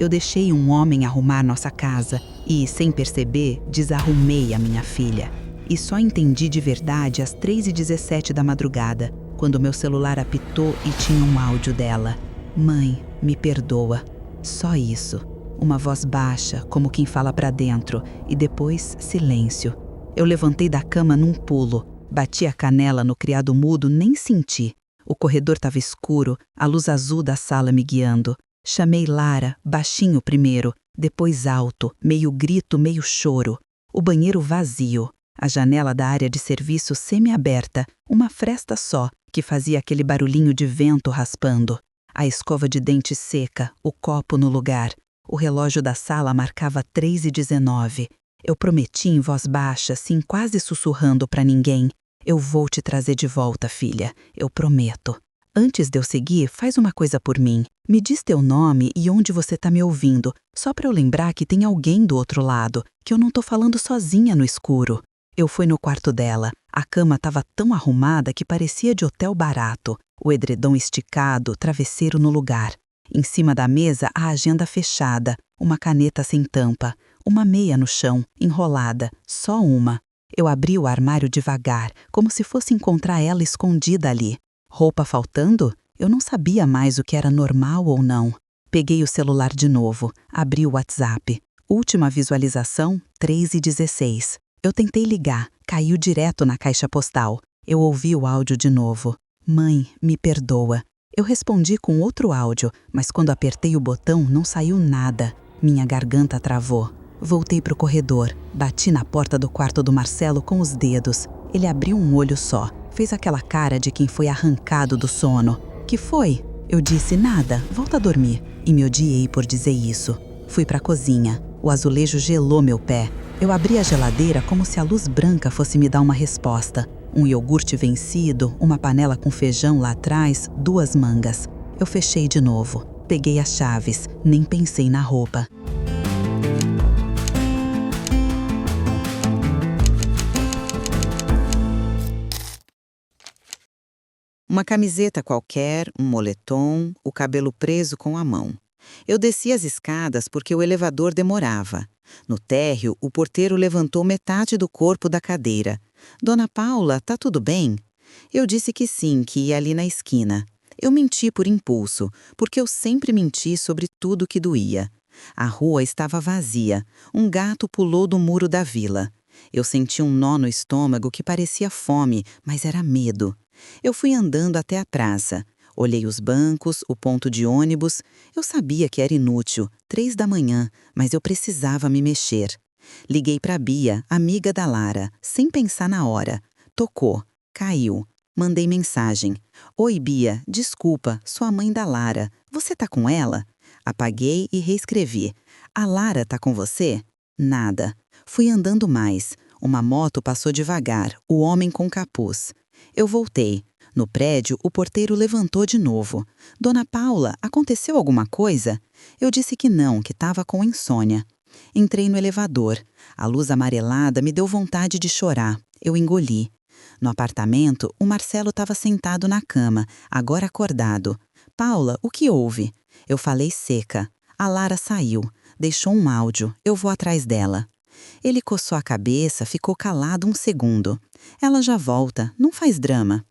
Eu deixei um homem arrumar nossa casa e, sem perceber, desarrumei a minha filha. E só entendi de verdade às 3h17 da madrugada, quando meu celular apitou e tinha um áudio dela. Mãe, me perdoa. Só isso. Uma voz baixa, como quem fala pra dentro, e depois silêncio. Eu levantei da cama num pulo, bati a canela no criado mudo, nem senti. O corredor estava escuro, a luz azul da sala me guiando. Chamei Lara, baixinho primeiro, depois alto, meio grito, meio choro. O banheiro vazio, a janela da área de serviço semi-aberta, uma fresta só, que fazia aquele barulhinho de vento raspando. A escova de dente seca, o copo no lugar. O relógio da sala marcava 3h19. Eu prometi em voz baixa, assim quase sussurrando para ninguém. Eu vou te trazer de volta, filha. Eu prometo. Antes de eu seguir, faz uma coisa por mim. Me diz teu nome e onde você tá me ouvindo, só para eu lembrar que tem alguém do outro lado, que eu não tô falando sozinha no escuro. Eu fui no quarto dela. A cama estava tão arrumada que parecia de hotel barato. O edredom esticado, travesseiro no lugar. Em cima da mesa, a agenda fechada, uma caneta sem tampa, uma meia no chão, enrolada, só uma. Eu abri o armário devagar, como se fosse encontrar ela escondida ali. Roupa faltando? Eu não sabia mais o que era normal ou não. Peguei o celular de novo, abri o WhatsApp. Última visualização, 3h16. Eu tentei ligar, caiu direto na caixa postal. Eu ouvi o áudio de novo. Mãe, me perdoa. Eu respondi com outro áudio, mas quando apertei o botão não saiu nada. Minha garganta travou. Voltei pro corredor, bati na porta do quarto do Marcelo com os dedos. Ele abriu um olho só, fez aquela cara de quem foi arrancado do sono. Que foi? Eu disse nada, volta a dormir. E me odiei por dizer isso. Fui pra cozinha. O azulejo gelou meu pé. Eu abri a geladeira como se a luz branca fosse me dar uma resposta. Um iogurte vencido, uma panela com feijão lá atrás, 2 mangas. Eu fechei de novo. Peguei as chaves, nem pensei na roupa. Uma camiseta qualquer, um moletom, o cabelo preso com a mão. Eu desci as escadas porque o elevador demorava. No térreo, o porteiro levantou metade do corpo da cadeira. Dona Paula, tá tudo bem? Eu disse que sim, que ia ali na esquina. Eu menti por impulso, porque eu sempre menti sobre tudo que doía. A rua estava vazia. Um gato pulou do muro da vila. Eu senti um nó no estômago que parecia fome, mas era medo. Eu fui andando até a praça. Olhei os bancos, o ponto de ônibus. Eu sabia que era inútil, 3 da manhã, mas eu precisava me mexer. Liguei para Bia, amiga da Lara, sem pensar na hora. Tocou, caiu. Mandei mensagem. Oi, Bia, desculpa, sou a mãe da Lara. Você tá com ela? Apaguei e reescrevi. A Lara tá com você? Nada. Fui andando mais. Uma moto passou devagar, o homem com capuz. Eu voltei. No prédio, o porteiro levantou de novo. Dona Paula, aconteceu alguma coisa? Eu disse que não, que estava com insônia. Entrei no elevador. A luz amarelada me deu vontade de chorar. Eu engoli. No apartamento, o Marcelo estava sentado na cama, agora acordado. Paula, o que houve? Eu falei seca. A Lara saiu. Deixou um áudio. Eu vou atrás dela. Ele coçou a cabeça, ficou calado um segundo. Ela já volta, não faz drama.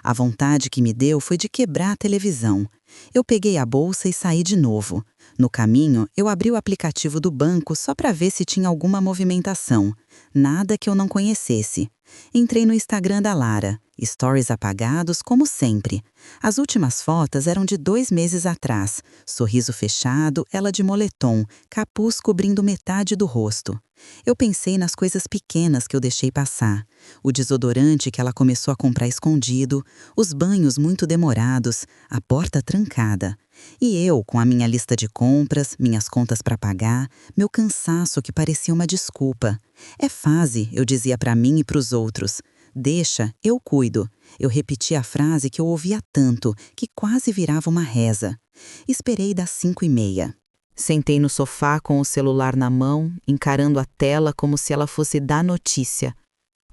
A vontade que me deu foi de quebrar a televisão. Eu peguei a bolsa e saí de novo. No caminho, eu abri o aplicativo do banco só para ver se tinha alguma movimentação. Nada que eu não conhecesse. Entrei no Instagram da Lara. Stories apagados, como sempre. As últimas fotos eram de 2 meses atrás. Sorriso fechado, ela de moletom, capuz cobrindo metade do rosto. Eu pensei nas coisas pequenas que eu deixei passar. O desodorante que ela começou a comprar escondido, os banhos muito demorados, a porta trancada. E eu, com a minha lista de compras, minhas contas para pagar, meu cansaço que parecia uma desculpa. É fase, eu dizia para mim e para os outros. Deixa, eu cuido. Eu repeti a frase que eu ouvia tanto, que quase virava uma reza. Esperei das 5h30. Sentei no sofá com o celular na mão, encarando a tela como se ela fosse dar notícia.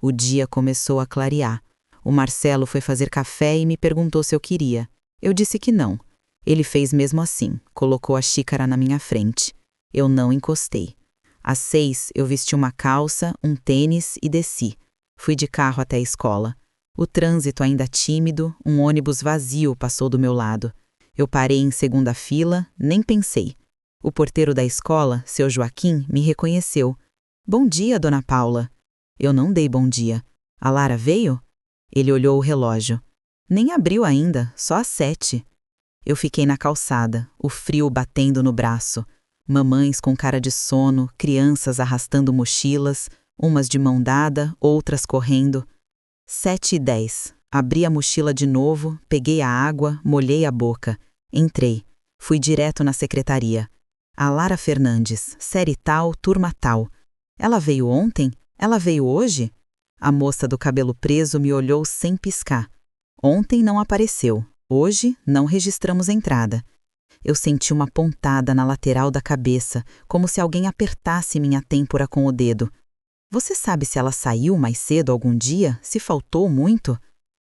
O dia começou a clarear. O Marcelo foi fazer café e me perguntou se eu queria. Eu disse que não. Ele fez mesmo assim, colocou a xícara na minha frente. Eu não encostei. Às 6, eu vesti uma calça, um tênis e desci. Fui de carro até a escola. O trânsito ainda tímido, um ônibus vazio passou do meu lado. Eu parei em segunda fila, nem pensei. O porteiro da escola, seu Joaquim, me reconheceu. Bom dia, dona Paula. Eu não dei bom dia. A Lara veio? Ele olhou o relógio. Nem abriu ainda, só às 7. Eu fiquei na calçada, o frio batendo no braço. Mamães com cara de sono, crianças arrastando mochilas, umas de mão dada, outras correndo. 7h10. Abri a mochila de novo, peguei a água, molhei a boca. Entrei. Fui direto na secretaria. A Lara Fernandes, série tal, turma tal. Ela veio ontem? Ela veio hoje? A moça do cabelo preso me olhou sem piscar. Ontem não apareceu. Hoje não registramos entrada. Eu senti uma pontada na lateral da cabeça, como se alguém apertasse minha têmpora com o dedo. Você sabe se ela saiu mais cedo algum dia? Se faltou muito?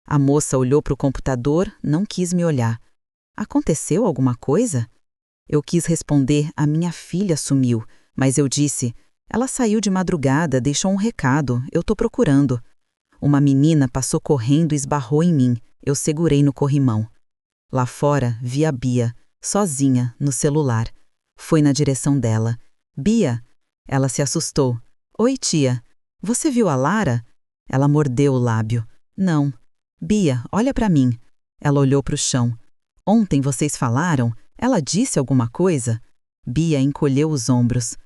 A moça olhou para o computador, não quis me olhar. Aconteceu alguma coisa? Eu quis responder, a minha filha sumiu, mas eu disse, ela saiu de madrugada, deixou um recado, eu tô procurando. Uma menina passou correndo e esbarrou em mim, eu segurei no corrimão. Lá fora, vi a Bia, sozinha, no celular. Foi na direção dela. Bia! Ela se assustou. Oi, tia. Você viu a Lara? Ela mordeu o lábio. Não. Bia, olha pra mim. Ela olhou pro chão. Ontem vocês falaram? Ela disse alguma coisa? Bia encolheu os ombros.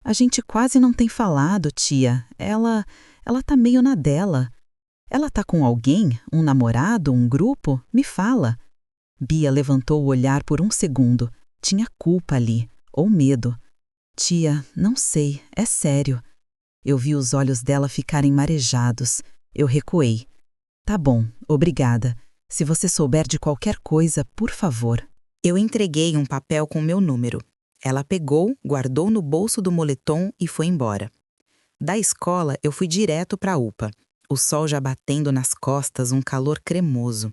A gente quase não tem falado, tia. Ela tá meio na dela. Ela tá com alguém? Um namorado? Um grupo? Me fala. Bia levantou o olhar por um segundo. Tinha culpa ali, ou medo. Tia, não sei, é sério. Eu vi os olhos dela ficarem marejados. Eu recuei. Tá bom, obrigada. Se você souber de qualquer coisa, por favor. Eu entreguei um papel com meu número. Ela pegou, guardou no bolso do moletom e foi embora. Da escola, eu fui direto para a UPA. O sol já batendo nas costas, um calor cremoso.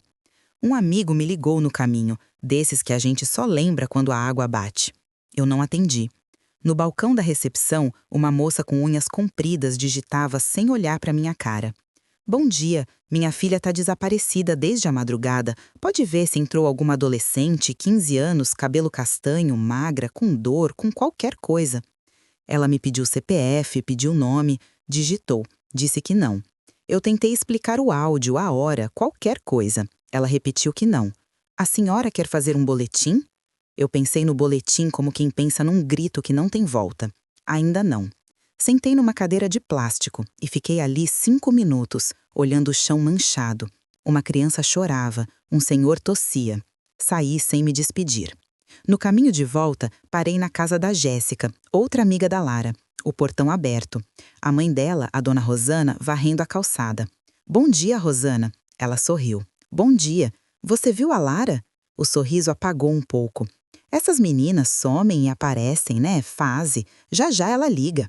Um amigo me ligou no caminho, desses que a gente só lembra quando a água bate. Eu não atendi. No balcão da recepção, uma moça com unhas compridas digitava sem olhar para minha cara. Bom dia, minha filha está desaparecida desde a madrugada. Pode ver se entrou alguma adolescente, 15 anos, cabelo castanho, magra, com dor, com qualquer coisa. Ela me pediu CPF, pediu nome, digitou, disse que não. Eu tentei explicar o áudio, a hora, qualquer coisa. Ela repetiu que não. A senhora quer fazer um boletim? Eu pensei no boletim como quem pensa num grito que não tem volta. Ainda não. Sentei numa cadeira de plástico e fiquei ali 5 minutos, olhando o chão manchado. Uma criança chorava, um senhor tossia. Saí sem me despedir. No caminho de volta, parei na casa da Jéssica, outra amiga da Lara. O portão aberto. A mãe dela, a dona Rosana, varrendo a calçada. Bom dia, Rosana. Ela sorriu. Bom dia. Você viu a Lara? O sorriso apagou um pouco. Essas meninas somem e aparecem, né? Fase. Já já ela liga.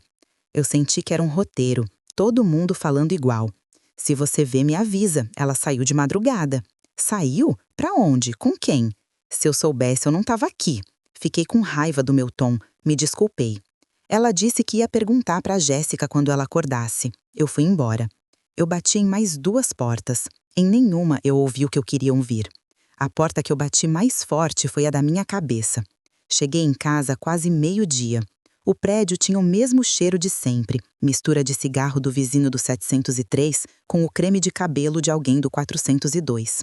Eu senti que era um roteiro, todo mundo falando igual. Se você vê, me avisa, ela saiu de madrugada. Saiu? Pra onde? Com quem? Se eu soubesse, eu não estava aqui. Fiquei com raiva do meu tom, me desculpei. Ela disse que ia perguntar pra Jéssica quando ela acordasse. Eu fui embora. Eu bati em mais 2 portas. Em nenhuma eu ouvi o que eu queria ouvir. A porta que eu bati mais forte foi a da minha cabeça. Cheguei em casa quase 12:00. O prédio tinha o mesmo cheiro de sempre, mistura de cigarro do vizinho do 703 com o creme de cabelo de alguém do 402.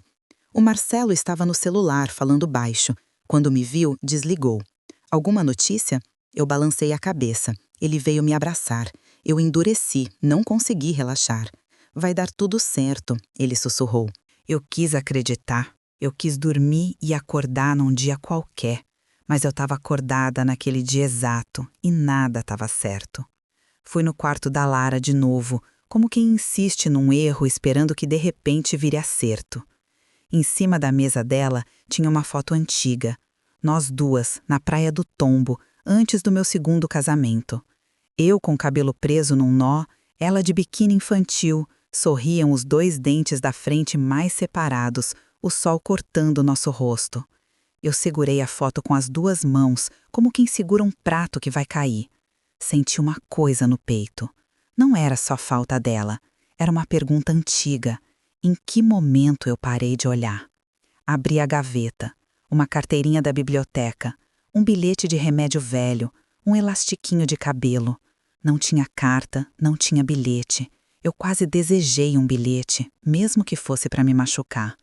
O Marcelo estava no celular, falando baixo. Quando me viu, desligou. Alguma notícia? Eu balancei a cabeça. Ele veio me abraçar. Eu endureci, não consegui relaxar. Vai dar tudo certo, ele sussurrou. Eu quis acreditar. Eu quis dormir e acordar num dia qualquer. Mas eu estava acordada naquele dia exato e nada estava certo. Fui no quarto da Lara de novo, como quem insiste num erro esperando que de repente vire acerto. Em cima da mesa dela tinha uma foto antiga. Nós duas, na Praia do Tombo, antes do meu 2º casamento. Eu com o cabelo preso num nó, ela de biquíni infantil, sorriam os 2 dentes da frente mais separados, o sol cortando nosso rosto. Eu segurei a foto com as 2 mãos, como quem segura um prato que vai cair. Senti uma coisa no peito. Não era só falta dela. Era uma pergunta antiga. Em que momento eu parei de olhar? Abri a gaveta. Uma carteirinha da biblioteca. Um bilhete de remédio velho. Um elastiquinho de cabelo. Não tinha carta, não tinha bilhete. Eu quase desejei um bilhete, mesmo que fosse para me machucar.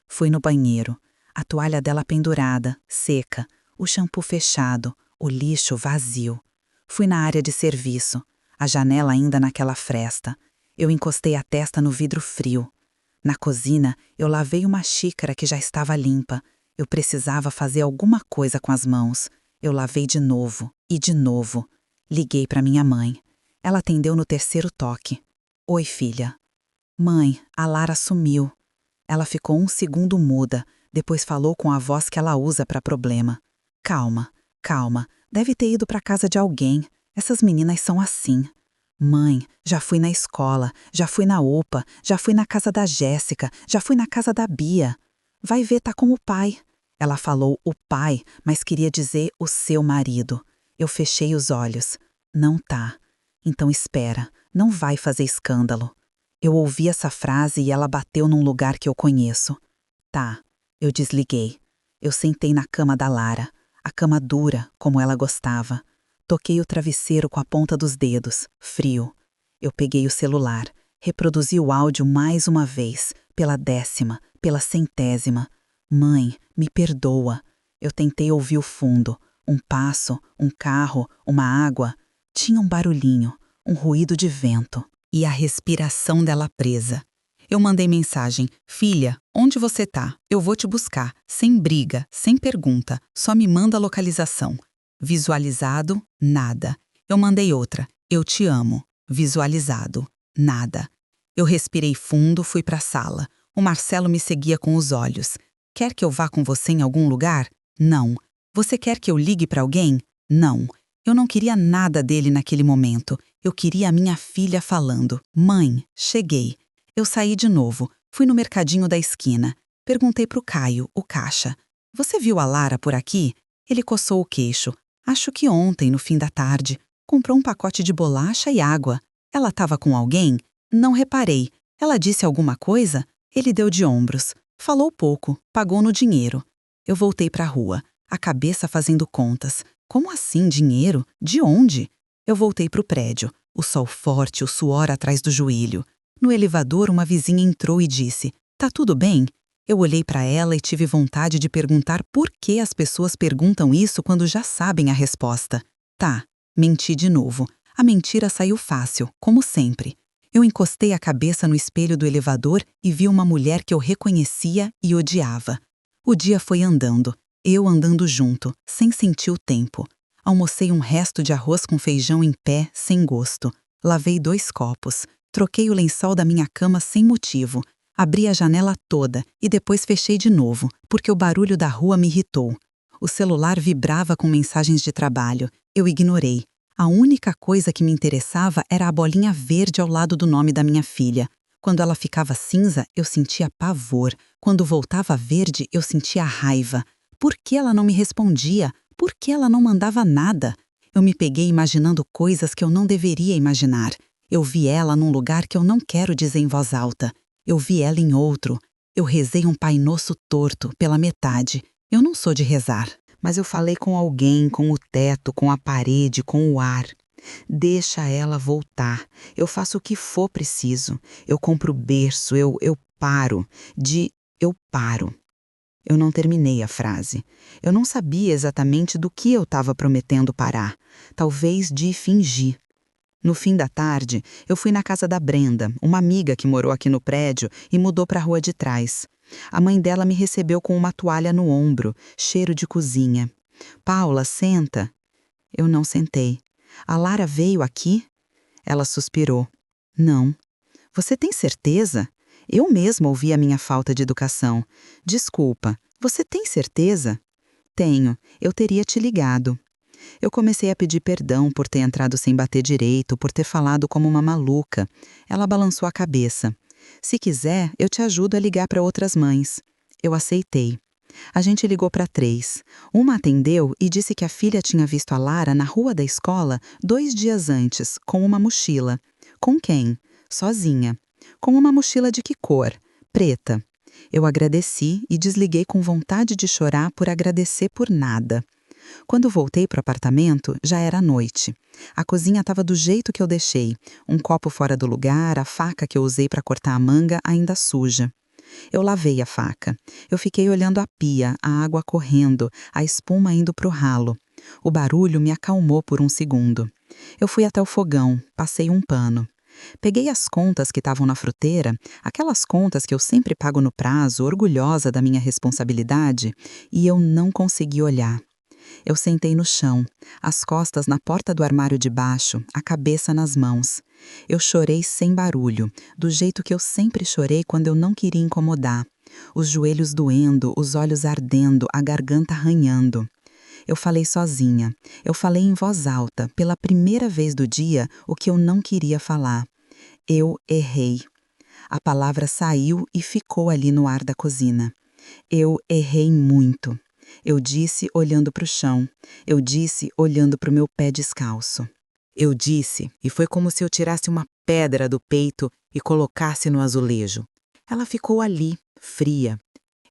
Fui no banheiro. A toalha dela pendurada, seca. O shampoo fechado. O lixo vazio. Fui na área de serviço. A janela ainda naquela fresta. Eu encostei a testa no vidro frio. Na cozinha, eu lavei uma xícara que já estava limpa. Eu precisava fazer alguma coisa com as mãos. Eu lavei de novo e de novo. Liguei para minha mãe. Ela atendeu no 3º toque. Oi, filha. Mãe, a Lara sumiu. Ela ficou 1 segundo muda, depois falou com a voz que ela usa para problema. Calma, calma. Deve ter ido para casa de alguém. Essas meninas são assim. Mãe, já fui na escola, já fui na UPA, já fui na casa da Jéssica, já fui na casa da Bia. Vai ver, tá com o pai. Ela falou o pai, mas queria dizer o seu marido. Eu fechei os olhos. Não tá. Então espera, não vai fazer escândalo. Eu ouvi essa frase e ela bateu num lugar que eu conheço. Tá. Eu desliguei. Eu sentei na cama da Lara. A cama dura, como ela gostava. Toquei o travesseiro com a ponta dos dedos, frio. Eu peguei o celular, reproduzi o áudio mais uma vez, pela 10ª, pela 100ª. Mãe, me perdoa. Eu tentei ouvir o fundo. Um passo, um carro, uma água. Tinha um barulhinho, um ruído de vento. E a respiração dela presa. Eu mandei mensagem: filha, onde você tá? Eu vou te buscar. Sem briga, sem pergunta, só me manda a localização. Visualizado, nada. Eu mandei outra: eu te amo. Visualizado, nada. Eu respirei fundo, fui para a sala. O Marcelo me seguia com os olhos. Quer que eu vá com você em algum lugar? Não. Você quer que eu ligue para alguém? Não. Eu não queria nada dele naquele momento. Eu queria a minha filha falando: mãe, cheguei. Eu saí de novo, fui no mercadinho da esquina. Perguntei pro Caio, o caixa: você viu a Lara por aqui? Ele coçou o queixo. Acho que ontem, no fim da tarde. Comprou um pacote de bolacha e água. Ela estava com alguém? Não reparei. Ela disse alguma coisa? Ele deu de ombros. Falou pouco, pagou no dinheiro. Eu voltei para a rua, a cabeça fazendo contas. Como assim dinheiro? De onde? Eu voltei para o prédio, o sol forte, o suor atrás do joelho. No elevador, uma vizinha entrou e disse: tá tudo bem? Eu olhei para ela e tive vontade de perguntar por que as pessoas perguntam isso quando já sabem a resposta. Tá, menti de novo. A mentira saiu fácil, como sempre. Eu encostei a cabeça no espelho do elevador e vi uma mulher que eu reconhecia e odiava. O dia foi andando, eu andando junto, sem sentir o tempo. Almocei um resto de arroz com feijão em pé, sem gosto. Lavei 2 copos. Troquei o lençol da minha cama sem motivo. Abri a janela toda e depois fechei de novo, porque o barulho da rua me irritou. O celular vibrava com mensagens de trabalho. Eu ignorei. A única coisa que me interessava era a bolinha verde ao lado do nome da minha filha. Quando ela ficava cinza, eu sentia pavor. Quando voltava verde, eu sentia raiva. Por que ela não me respondia? Por que ela não mandava nada? Eu me peguei imaginando coisas que eu não deveria imaginar. Eu vi ela num lugar que eu não quero dizer em voz alta. Eu vi ela em outro. Eu rezei um Pai Nosso torto, pela metade. Eu não sou de rezar, mas eu falei com alguém, com o teto, com a parede, com o ar. Deixa ela voltar. Eu faço o que for preciso. Eu compro berço, eu paro. Eu paro. Eu não terminei a frase. Eu não sabia exatamente do que eu estava prometendo parar. Talvez de fingir. No fim da tarde, eu fui na casa da Brenda, uma amiga que morou aqui no prédio e mudou para a rua de trás. A mãe dela me recebeu com uma toalha no ombro, cheiro de cozinha. Paula, senta. Eu não sentei. A Lara veio aqui? Ela suspirou. Não. Você tem certeza? Eu mesma ouvi a minha falta de educação. Desculpa, você tem certeza? Tenho. Eu teria te ligado. Eu comecei a pedir perdão por ter entrado sem bater direito, por ter falado como uma maluca. Ela balançou a cabeça. Se quiser, eu te ajudo a ligar para outras mães. Eu aceitei. A gente ligou para 3. Uma atendeu e disse que a filha tinha visto a Lara na rua da escola 2 dias antes, com uma mochila. Com quem? Sozinha. Com uma mochila de que cor? Preta. Eu agradeci e desliguei com vontade de chorar por agradecer por nada. Quando voltei para o apartamento, já era noite. A cozinha estava do jeito que eu deixei. Um copo fora do lugar, a faca que eu usei para cortar a manga ainda suja. Eu lavei a faca. Eu fiquei olhando a pia, a água correndo, a espuma indo para o ralo. O barulho me acalmou por um segundo. Eu fui até o fogão, passei um pano. Peguei as contas que estavam na fruteira, aquelas contas que eu sempre pago no prazo, orgulhosa da minha responsabilidade, e eu não consegui olhar. Eu sentei no chão, as costas na porta do armário de baixo, a cabeça nas mãos. Eu chorei sem barulho, do jeito que eu sempre chorei quando eu não queria incomodar. Os joelhos doendo, os olhos ardendo, a garganta arranhando. Eu falei sozinha. Eu falei em voz alta, pela primeira vez do dia, o que eu não queria falar. Eu errei. A palavra saiu e ficou ali no ar da cozinha. Eu errei muito. Eu disse olhando para o chão. Eu disse olhando para o meu pé descalço. Eu disse, e foi como se eu tirasse uma pedra do peito e colocasse no azulejo. Ela ficou ali, fria.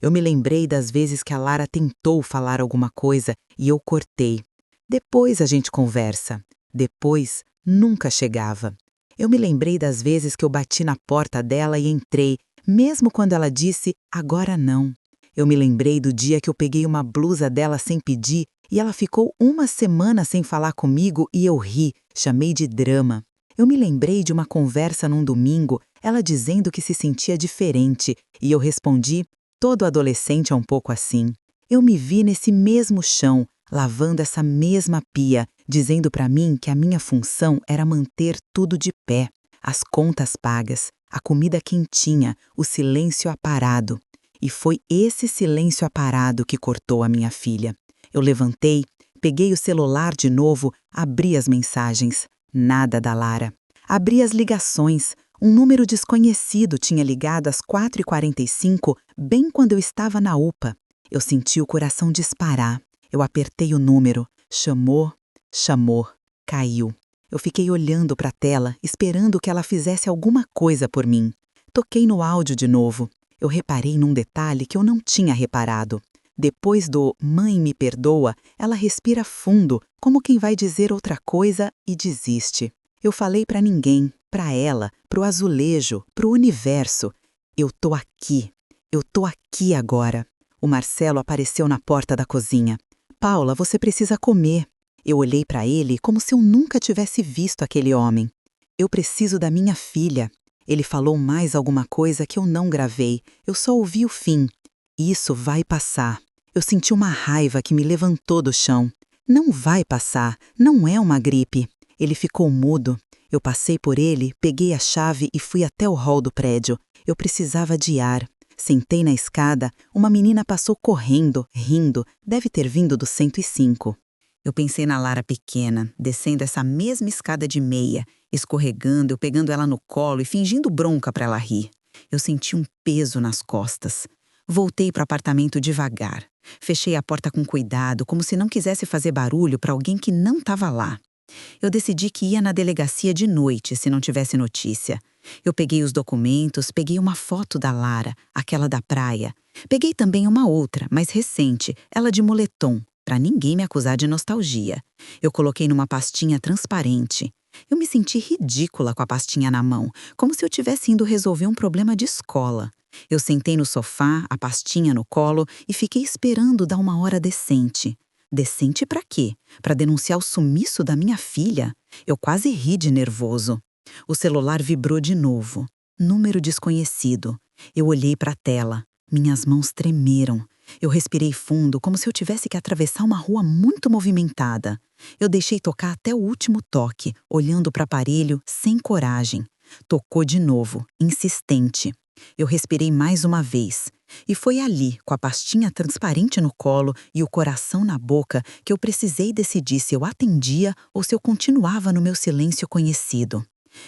Eu me lembrei das vezes que a Lara tentou falar alguma coisa e eu cortei. Depois a gente conversa. Depois nunca chegava. Eu me lembrei das vezes que eu bati na porta dela e entrei, mesmo quando ela disse, agora não. Eu me lembrei do dia que eu peguei uma blusa dela sem pedir e ela ficou uma semana sem falar comigo e eu ri, chamei de drama. Eu me lembrei de uma conversa num domingo, ela dizendo que se sentia diferente e eu respondi, todo adolescente é um pouco assim. Eu me vi nesse mesmo chão, lavando essa mesma pia, dizendo para mim que a minha função era manter tudo de pé, as contas pagas, a comida quentinha, o silêncio aparado. E foi esse silêncio aparado que cortou a minha filha. Eu levantei, peguei o celular de novo, abri as mensagens. Nada da Lara. Abri as ligações. Um número desconhecido tinha ligado às 4h45, bem quando eu estava na UPA. Eu senti o coração disparar. Eu apertei o número. Chamou, caiu. Eu fiquei olhando para a tela, esperando que ela fizesse alguma coisa por mim. Toquei no áudio de novo. Eu reparei num detalhe que eu não tinha reparado. Depois do "mãe me perdoa", ela respira fundo, como quem vai dizer outra coisa e desiste. Eu falei para ninguém, para ela, pro azulejo, pro universo. Eu tô aqui agora. O Marcelo apareceu na porta da cozinha. Paula, você precisa comer. Eu olhei para ele como se eu nunca tivesse visto aquele homem. Eu preciso da minha filha. Ele falou mais alguma coisa que eu não gravei, eu só ouvi o fim. Isso vai passar. Eu senti uma raiva que me levantou do chão. Não vai passar, não é uma gripe. Ele ficou mudo. Eu passei por ele, peguei a chave e fui até o hall do prédio. Eu precisava de ar. Sentei na escada, uma menina passou correndo, rindo, deve ter vindo do 105. Eu pensei na Lara pequena, descendo essa mesma escada de meia, escorregando, eu pegando ela no colo e fingindo bronca para ela rir. Eu senti um peso nas costas. Voltei para o apartamento devagar. Fechei a porta com cuidado, como se não quisesse fazer barulho para alguém que não estava lá. Eu decidi que ia na delegacia de noite, se não tivesse notícia. Eu peguei os documentos, peguei uma foto da Lara, aquela da praia. Peguei também uma outra, mais recente, ela de moletom, para ninguém me acusar de nostalgia. Eu coloquei numa pastinha transparente. Eu me senti ridícula com a pastinha na mão, como se eu tivesse indo resolver um problema de escola. Eu sentei no sofá, a pastinha no colo e fiquei esperando dar uma hora decente. Decente pra quê? Pra denunciar o sumiço da minha filha? Eu quase ri de nervoso. O celular vibrou de novo. Número desconhecido. Eu olhei pra tela. Minhas mãos tremeram. Eu respirei fundo, como se eu tivesse que atravessar uma rua muito movimentada. Eu deixei tocar até o último toque, olhando para o aparelho sem coragem. Tocou de novo, insistente. Eu respirei mais uma vez. E foi ali, com a pastinha transparente no colo e o coração na boca, que eu precisei decidir se eu atendia ou se eu continuava no meu silêncio conhecido.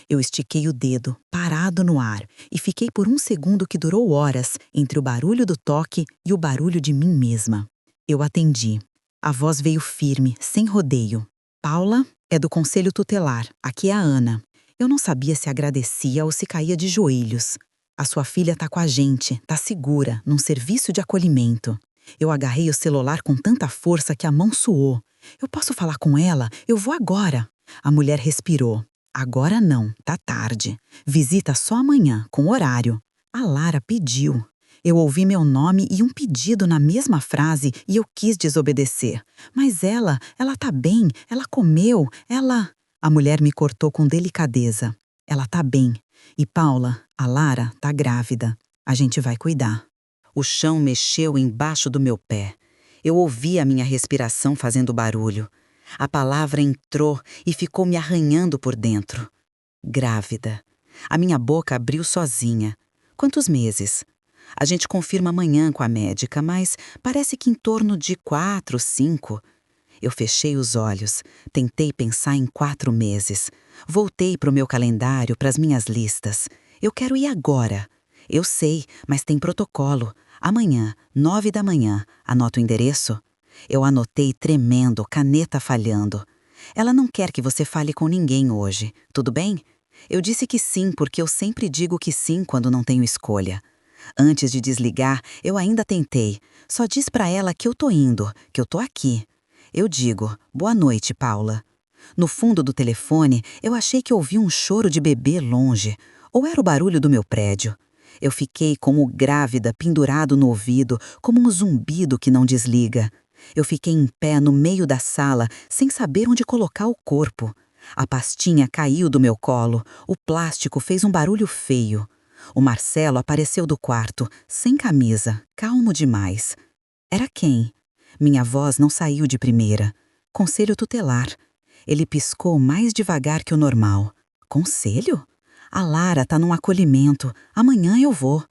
Eu estiquei o dedo, parado no ar, e fiquei por um segundo que durou horas entre o barulho do toque e o barulho de mim mesma. Eu atendi. A voz veio firme, sem rodeio. Paula, é do Conselho Tutelar. Aqui é a Ana. Eu não sabia se agradecia ou se caía de joelhos. A sua filha tá com a gente, tá segura, num serviço de acolhimento. Eu agarrei o celular com tanta força que a mão suou. Eu posso falar com ela? Eu vou agora. A mulher respirou. Agora não, tá tarde. Visita só amanhã, com horário. A Lara pediu. Eu ouvi meu nome e um pedido na mesma frase e eu quis desobedecer. Mas ela tá bem, ela comeu, ela... A mulher me cortou com delicadeza. Ela tá bem. E Paula, a Lara tá grávida. A gente vai cuidar. O chão mexeu embaixo do meu pé. Eu ouvi a minha respiração fazendo barulho. A palavra entrou e ficou me arranhando por dentro. Grávida. A minha boca abriu sozinha. Quantos meses? A gente confirma amanhã com a médica, mas parece que em torno de 4, 5. Eu fechei os olhos, tentei pensar em 4 meses. Voltei para o meu calendário, para as minhas listas. Eu quero ir agora. Eu sei, mas tem protocolo. Amanhã, 9 da manhã, anota o endereço? Eu anotei tremendo, caneta falhando. Ela não quer que você fale com ninguém hoje, tudo bem? Eu disse que sim, porque eu sempre digo que sim quando não tenho escolha. Antes de desligar, eu ainda tentei. Só diz pra ela que eu tô indo, que eu tô aqui. Eu digo, boa noite, Paula. No fundo do telefone, eu achei que ouvi um choro de bebê longe. Ou era o barulho do meu prédio. Eu fiquei como grávida, pendurado no ouvido, como um zumbido que não desliga. Eu fiquei em pé no meio da sala, sem saber onde colocar o corpo. A pastinha caiu do meu colo, o plástico fez um barulho feio. O Marcelo apareceu do quarto, sem camisa, calmo demais. Era quem? Minha voz não saiu de primeira. Conselho Tutelar. Ele piscou mais devagar que o normal. Conselho? A Lara tá num acolhimento. Amanhã eu vou.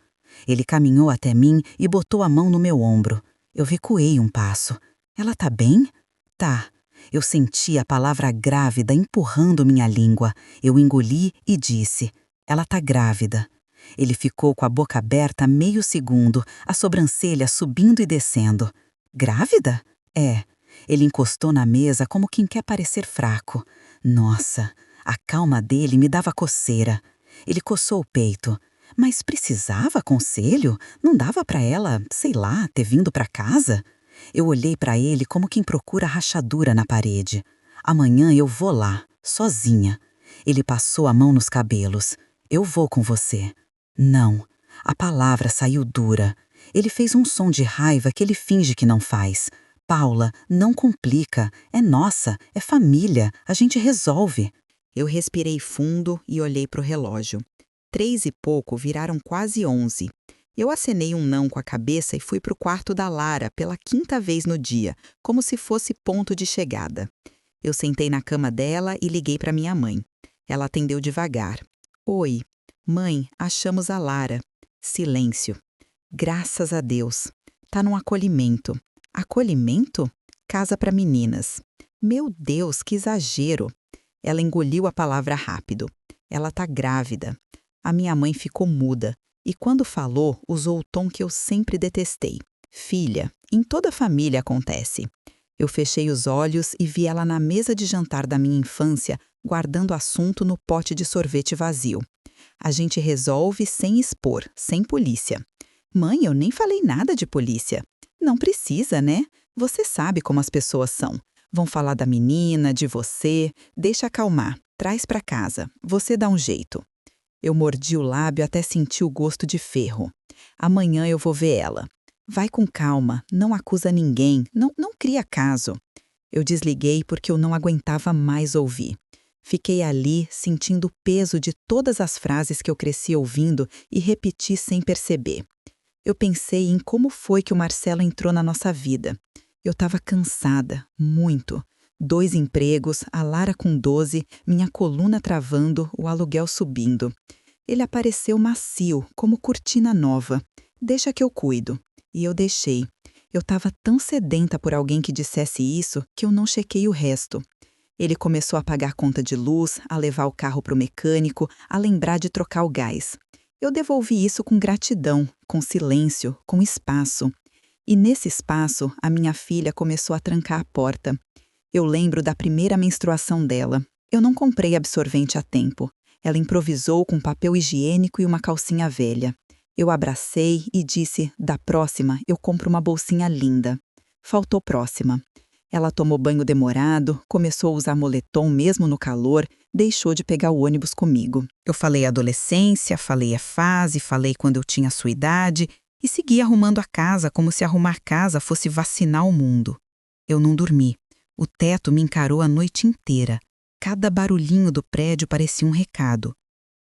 Ele caminhou até mim e botou a mão no meu ombro. Eu recuei um passo. Ela tá bem? Tá. Eu senti a palavra grávida empurrando minha língua. Eu engoli e disse: ela tá grávida. Ele ficou com a boca aberta meio segundo, a sobrancelha subindo e descendo. Grávida? É. Ele encostou na mesa como quem quer parecer fraco. Nossa, a calma dele me dava coceira. Ele coçou o peito. Mas precisava conselho? Não dava pra ela, sei lá, ter vindo pra casa? Eu olhei pra ele como quem procura rachadura na parede. Amanhã eu vou lá, sozinha. Ele passou a mão nos cabelos. Eu vou com você. Não. A palavra saiu dura. Ele fez um som de raiva que ele finge que não faz. Paula, não complica. É nossa, é família. A gente resolve. Eu respirei fundo e olhei pro relógio. 3 e pouco viraram quase 11. Eu acenei um não com a cabeça e fui pro quarto da Lara pela 5ª vez no dia, como se fosse ponto de chegada. Eu sentei na cama dela e liguei para minha mãe. Ela atendeu devagar. Oi. Mãe, achamos a Lara. Silêncio. Graças a Deus. Tá num acolhimento. Acolhimento? Casa para meninas. Meu Deus, que exagero. Ela engoliu a palavra rápido. Ela tá grávida. A minha mãe ficou muda e quando falou, usou o tom que eu sempre detestei. Filha, em toda família acontece. Eu fechei os olhos e vi ela na mesa de jantar da minha infância, guardando o assunto no pote de sorvete vazio. A gente resolve sem expor, sem polícia. Mãe, eu nem falei nada de polícia. Não precisa, né? Você sabe como as pessoas são. Vão falar da menina, de você. Deixa acalmar. Traz pra casa. Você dá um jeito. Eu mordi o lábio até sentir o gosto de ferro. Amanhã eu vou ver ela. Vai com calma, não acusa ninguém, não cria caso. Eu desliguei porque eu não aguentava mais ouvir. Fiquei ali sentindo o peso de todas as frases que eu cresci ouvindo e repeti sem perceber. Eu pensei em como foi que o Marcelo entrou na nossa vida. Eu estava cansada, muito. 2 empregos, a Lara com 12, minha coluna travando, o aluguel subindo. Ele apareceu macio, como cortina nova. Deixa que eu cuido. E eu deixei. Eu estava tão sedenta por alguém que dissesse isso que eu não chequei o resto. Ele começou a pagar conta de luz, a levar o carro para o mecânico, a lembrar de trocar o gás. Eu devolvi isso com gratidão, com silêncio, com espaço. E nesse espaço, a minha filha começou a trancar a porta. Eu lembro da primeira menstruação dela. Eu não comprei absorvente a tempo. Ela improvisou com papel higiênico e uma calcinha velha. Eu abracei e disse, da próxima eu compro uma bolsinha linda. Faltou próxima. Ela tomou banho demorado, começou a usar moletom mesmo no calor, deixou de pegar o ônibus comigo. Eu falei adolescência, falei a fase, falei quando eu tinha a sua idade e segui arrumando a casa como se arrumar casa fosse vacinar o mundo. Eu não dormi. O teto me encarou a noite inteira. Cada barulhinho do prédio parecia um recado.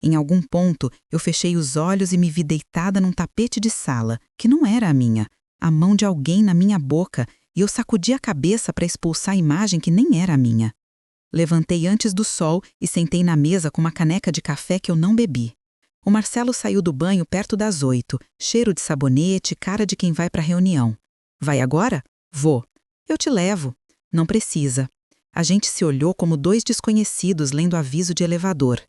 Em algum ponto, eu fechei os olhos e me vi deitada num tapete de sala, que não era a minha, a mão de alguém na minha boca, e eu sacudi a cabeça para expulsar a imagem que nem era a minha. Levantei antes do sol e sentei na mesa com uma caneca de café que eu não bebi. O Marcelo saiu do banho perto das 8, cheiro de sabonete, cara de quem vai para a reunião. Vai agora? Vou. Eu te levo. Não precisa. A gente se olhou como dois desconhecidos lendo aviso de elevador.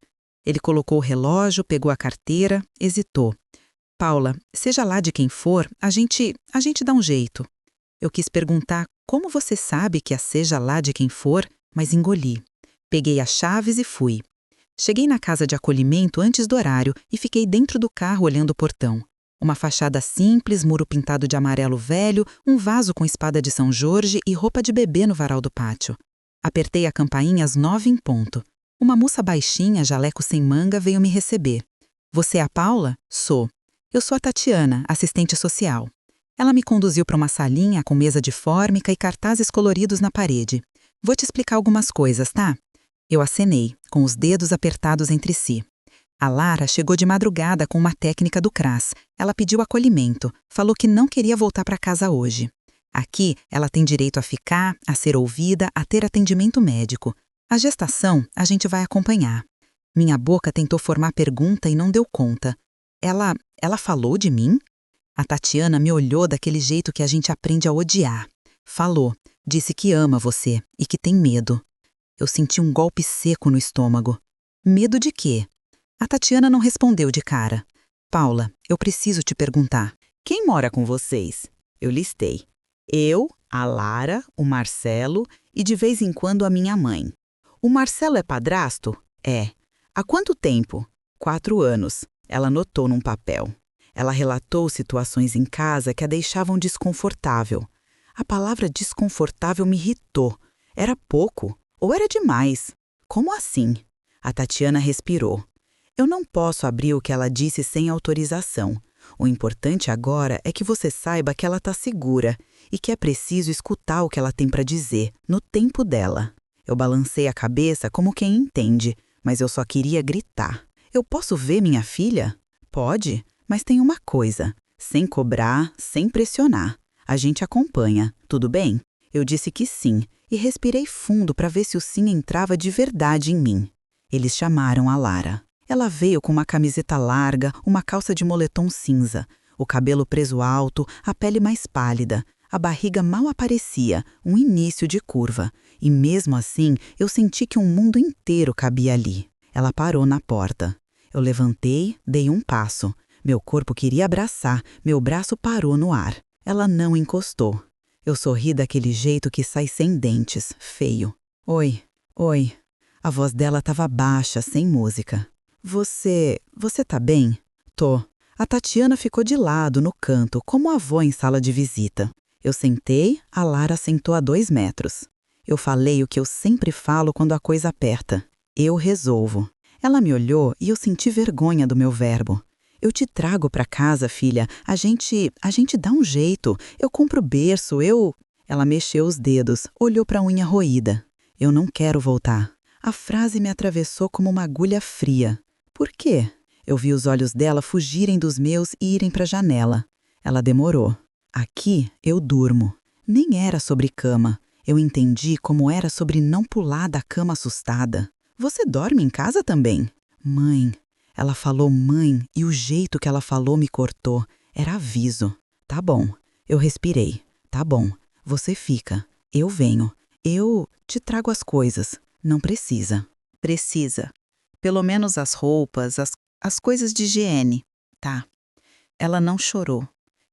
Ele colocou o relógio, pegou a carteira, hesitou. Paula, seja lá de quem for, a gente dá um jeito. Eu quis perguntar como você sabe que seja lá de quem for, mas engoli. Peguei as chaves e fui. Cheguei na casa de acolhimento antes do horário e fiquei dentro do carro olhando o portão. Uma fachada simples, muro pintado de amarelo velho, um vaso com espada de São Jorge e roupa de bebê no varal do pátio. Apertei a campainha às 9 em ponto. Uma moça baixinha, jaleco sem manga, veio me receber. Você é a Paula? Sou. Eu sou a Tatiana, assistente social. Ela me conduziu para uma salinha com mesa de fórmica e cartazes coloridos na parede. Vou te explicar algumas coisas, tá? Eu acenei, com os dedos apertados entre si. A Lara chegou de madrugada com uma técnica do CRAS. Ela pediu acolhimento, falou que não queria voltar para casa hoje. Aqui, ela tem direito a ficar, a ser ouvida, a ter atendimento médico. A gestação, a gente vai acompanhar. Minha boca tentou formar pergunta e não deu conta. Ela falou de mim? A Tatiana me olhou daquele jeito que a gente aprende a odiar. Falou, disse que ama você e que tem medo. Eu senti um golpe seco no estômago. Medo de quê? A Tatiana não respondeu de cara. Paula, eu preciso te perguntar. Quem mora com vocês? Eu listei. Eu, a Lara, o Marcelo e de vez em quando a minha mãe. O Marcelo é padrasto? É. Há quanto tempo? 4 anos. Ela anotou num papel. Ela relatou situações em casa que a deixavam desconfortável. A palavra desconfortável me irritou. Era pouco ou era demais? Como assim? A Tatiana respirou. Eu não posso abrir o que ela disse sem autorização. O importante agora é que você saiba que ela está segura e que é preciso escutar o que ela tem para dizer, no tempo dela. Eu balancei a cabeça como quem entende, mas eu só queria gritar. Eu posso ver minha filha? Pode, mas tem uma coisa. Sem cobrar, sem pressionar. A gente acompanha, tudo bem? Eu disse que sim e respirei fundo para ver se o sim entrava de verdade em mim. Eles chamaram a Lara. Ela veio com uma camiseta larga, uma calça de moletom cinza, o cabelo preso alto, a pele mais pálida, a barriga mal aparecia, um início de curva. E mesmo assim, eu senti que um mundo inteiro cabia ali. Ela parou na porta. Eu levantei, dei um passo. Meu corpo queria abraçar, meu braço parou no ar. Ela não encostou. Eu sorri daquele jeito que sai sem dentes, feio. Oi, oi. A voz dela estava baixa, sem música. Você tá bem? Tô. A Tatiana ficou de lado, no canto, como avó em sala de visita. Eu sentei, a Lara sentou a 2 metros. Eu falei o que eu sempre falo quando a coisa aperta. Eu resolvo. Ela me olhou e eu senti vergonha do meu verbo. Eu te trago para casa, filha. A gente dá um jeito. Eu compro berço, Ela mexeu os dedos, olhou para a unha roída. Eu não quero voltar. A frase me atravessou como uma agulha fria. Por quê? Eu vi os olhos dela fugirem dos meus e irem para a janela. Ela demorou. Aqui eu durmo. Nem era sobre cama. Eu entendi como era sobre não pular da cama assustada. Você dorme em casa também? Mãe. Ela falou mãe e o jeito que ela falou me cortou. Era aviso. Tá bom. Eu respirei. Tá bom. Você fica. Eu venho. Eu te trago as coisas. Não precisa. Precisa. Pelo menos as roupas, as coisas de higiene. Tá. Ela não chorou.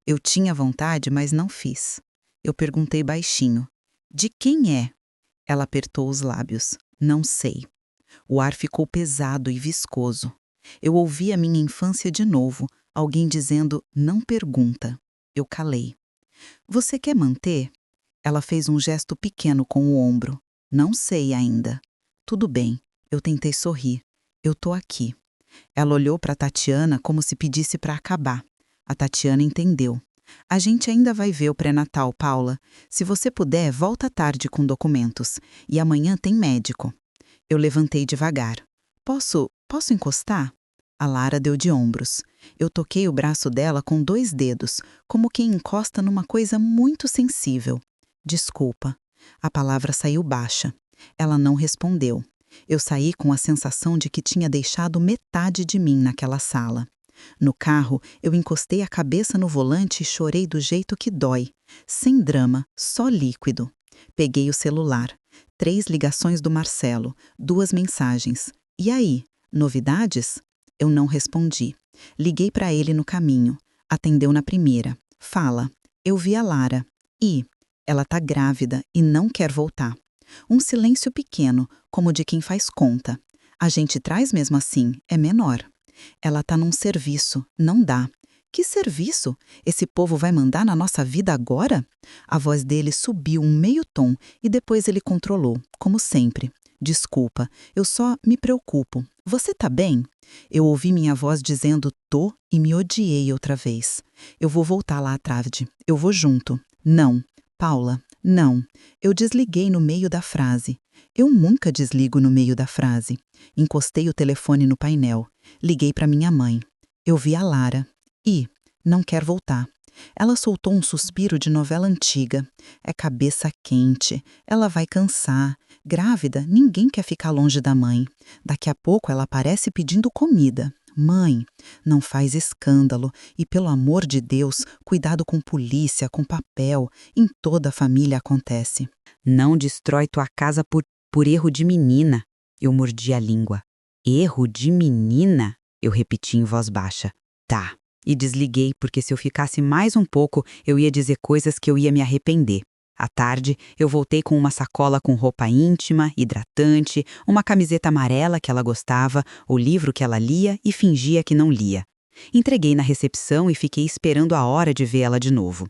Eu tinha vontade, mas não fiz. Eu perguntei baixinho. De quem é? Ela apertou os lábios. Não sei. O ar ficou pesado e viscoso. Eu ouvi a minha infância de novo, alguém dizendo, não pergunta. Eu calei. Você quer manter? Ela fez um gesto pequeno com o ombro. Não sei ainda. Tudo bem. Eu tentei sorrir. Eu tô aqui. Ela olhou para Tatiana como se pedisse para acabar. A Tatiana entendeu. A gente ainda vai ver o pré-natal, Paula. Se você puder, volta à tarde com documentos. E amanhã tem médico. Eu levantei devagar. Posso encostar? A Lara deu de ombros. Eu toquei o braço dela com 2 dedos, como quem encosta numa coisa muito sensível. Desculpa. A palavra saiu baixa. Ela não respondeu. Eu saí com a sensação de que tinha deixado metade de mim naquela sala. No carro, eu encostei a cabeça no volante e chorei do jeito que dói. Sem drama, só líquido. Peguei o celular. 3 ligações do Marcelo, 2 mensagens. E aí, novidades? Eu não respondi. Liguei para ele no caminho. Atendeu na primeira. Fala. Eu vi a Lara. E ela tá grávida e não quer voltar. Um silêncio pequeno, como de quem faz conta. A gente traz mesmo assim, é menor. Ela tá num serviço, não dá. Que serviço? Esse povo vai mandar na nossa vida agora? A voz dele subiu um meio tom e depois ele controlou, como sempre. Desculpa, eu só me preocupo. Você tá bem? Eu ouvi minha voz dizendo tô e me odiei outra vez. Eu vou voltar lá à tarde. Eu vou junto. Não. Paula, não. Eu desliguei no meio da frase. Eu nunca desligo no meio da frase. Encostei o telefone no painel. Liguei para minha mãe. Eu vi a Lara. E não quer voltar. Ela soltou um suspiro de novela antiga. É cabeça quente. Ela vai cansar. Grávida, ninguém quer ficar longe da mãe. Daqui a pouco ela aparece pedindo comida. Mãe, não faz escândalo e, pelo amor de Deus, cuidado com polícia, com papel. Em toda a família acontece. Não destrói tua casa por erro de menina. Eu mordi a língua. Erro de menina? Eu repeti em voz baixa. Tá. E desliguei porque se eu ficasse mais um pouco, eu ia dizer coisas que eu ia me arrepender. À tarde, eu voltei com uma sacola com roupa íntima, hidratante, uma camiseta amarela que ela gostava, o livro que ela lia e fingia que não lia. Entreguei na recepção e fiquei esperando a hora de vê-la de novo.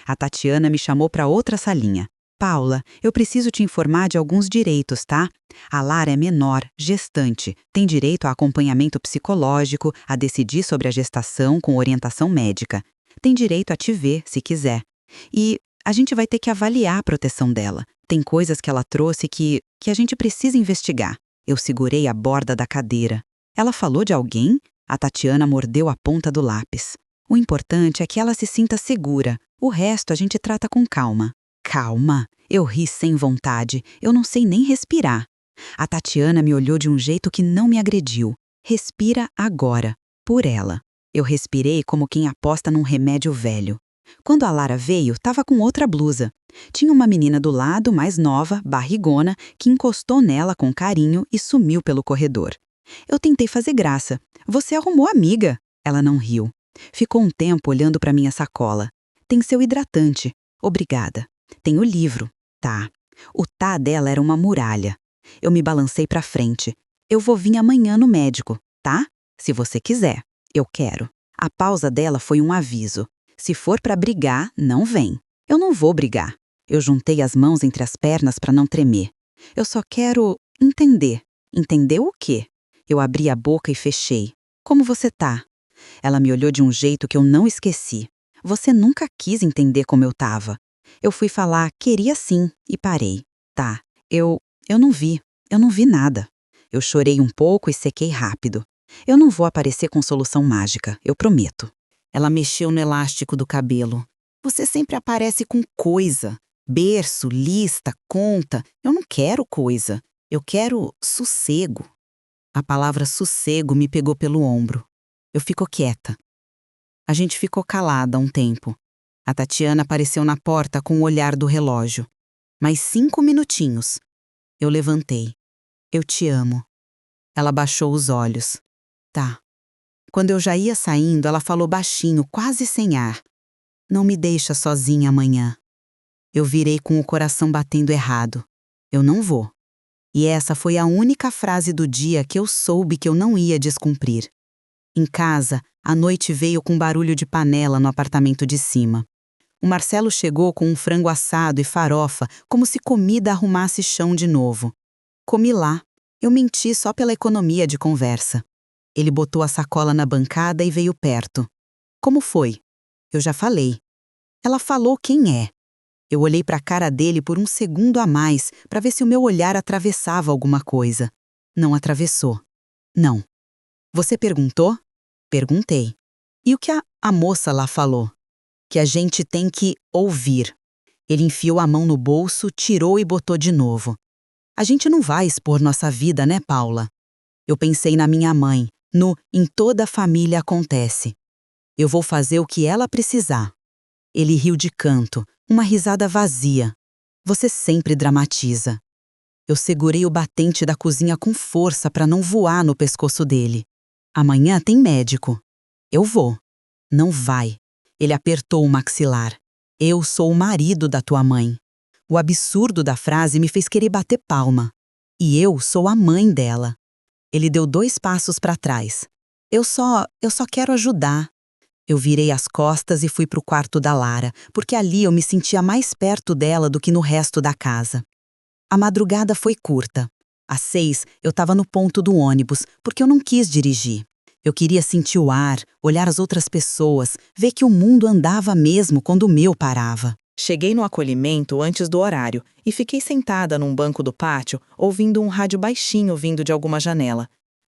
A Tatiana me chamou para outra salinha. Paula, eu preciso te informar de alguns direitos, tá? A Lara é menor, gestante, tem direito a acompanhamento psicológico, a decidir sobre a gestação com orientação médica. Tem direito a te ver, se quiser. E a gente vai ter que avaliar a proteção dela. Tem coisas que ela trouxe que a gente precisa investigar. Eu segurei a borda da cadeira. Ela falou de alguém? A Tatiana mordeu a ponta do lápis. O importante é que ela se sinta segura. O resto a gente trata com calma. Calma? Eu ri sem vontade. Eu não sei nem respirar. A Tatiana me olhou de um jeito que não me agrediu. Respira agora. Por ela. Eu respirei como quem aposta num remédio velho. Quando a Lara veio, estava com outra blusa. Tinha uma menina do lado, mais nova, barrigona, que encostou nela com carinho e sumiu pelo corredor. Eu tentei fazer graça. Você arrumou amiga. Ela não riu. Ficou um tempo olhando para minha sacola. Tem seu hidratante. Obrigada. Tem o livro. Tá. O tá dela era uma muralha. Eu me balancei para frente. Eu vou vir amanhã no médico, tá? Se você quiser. Eu quero. A pausa dela foi um aviso. Se for para brigar, não vem. Eu não vou brigar. Eu juntei as mãos entre as pernas para não tremer. Eu só quero entender. Entender o quê? Eu abri a boca e fechei. Como você tá? Ela me olhou de um jeito que eu não esqueci. Você nunca quis entender como eu tava. Eu fui falar, queria sim, e parei. Tá, eu não vi nada. Eu chorei um pouco e sequei rápido. Eu não vou aparecer com solução mágica, eu prometo. Ela mexeu no elástico do cabelo. Você sempre aparece com coisa. Berço, lista, conta. Eu não quero coisa. Eu quero sossego. A palavra sossego me pegou pelo ombro. Eu fico quieta. A gente ficou calada um tempo. A Tatiana apareceu na porta com o olhar do relógio. Mais 5 minutinhos. Eu levantei. Eu te amo. Ela baixou os olhos. Tá. Quando eu já ia saindo, ela falou baixinho, quase sem ar. Não me deixa sozinha amanhã. Eu virei com o coração batendo errado. Eu não vou. E essa foi a única frase do dia que eu soube que eu não ia descumprir. Em casa, a noite veio com barulho de panela no apartamento de cima. O Marcelo chegou com um frango assado e farofa, como se comida arrumasse chão de novo. Comi lá. Eu menti só pela economia de conversa. Ele botou a sacola na bancada e veio perto. Como foi? Eu já falei. Ela falou quem é. Eu olhei para a cara dele por um segundo a mais para ver se o meu olhar atravessava alguma coisa. Não atravessou. Não. Você perguntou? Perguntei. E o que a moça lá falou? Que a gente tem que ouvir. Ele enfiou a mão no bolso, tirou e botou de novo. A gente não vai expor nossa vida, né, Paula? Eu pensei na minha mãe, no em toda a família acontece. Eu vou fazer o que ela precisar. Ele riu de canto, uma risada vazia. Você sempre dramatiza. Eu segurei o batente da cozinha com força para não voar no pescoço dele. Amanhã tem médico. Eu vou. Não vai. Ele apertou o maxilar. Eu sou o marido da tua mãe. O absurdo da frase me fez querer bater palma. E eu sou a mãe dela. Ele deu 2 passos para trás. Eu só quero ajudar. Eu virei as costas e fui para o quarto da Lara, porque ali eu me sentia mais perto dela do que no resto da casa. A madrugada foi curta. Às 6, eu estava no ponto do ônibus, porque eu não quis dirigir. Eu queria sentir o ar, olhar as outras pessoas, ver que o mundo andava mesmo quando o meu parava. Cheguei no acolhimento antes do horário e fiquei sentada num banco do pátio, ouvindo um rádio baixinho vindo de alguma janela.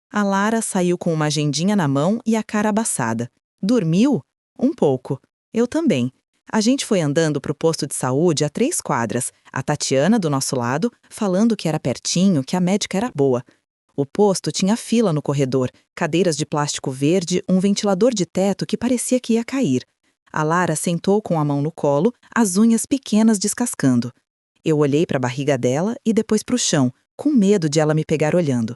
A Lara saiu com uma agendinha na mão e a cara abaçada. Dormiu? Um pouco. Eu também. A gente foi andando pro posto de saúde a 3 quadras, a Tatiana do nosso lado, falando que era pertinho, que a médica era boa. O posto tinha fila no corredor, cadeiras de plástico verde, um ventilador de teto que parecia que ia cair. A Lara sentou com a mão no colo, as unhas pequenas descascando. Eu olhei para a barriga dela e depois para o chão, com medo de ela me pegar olhando.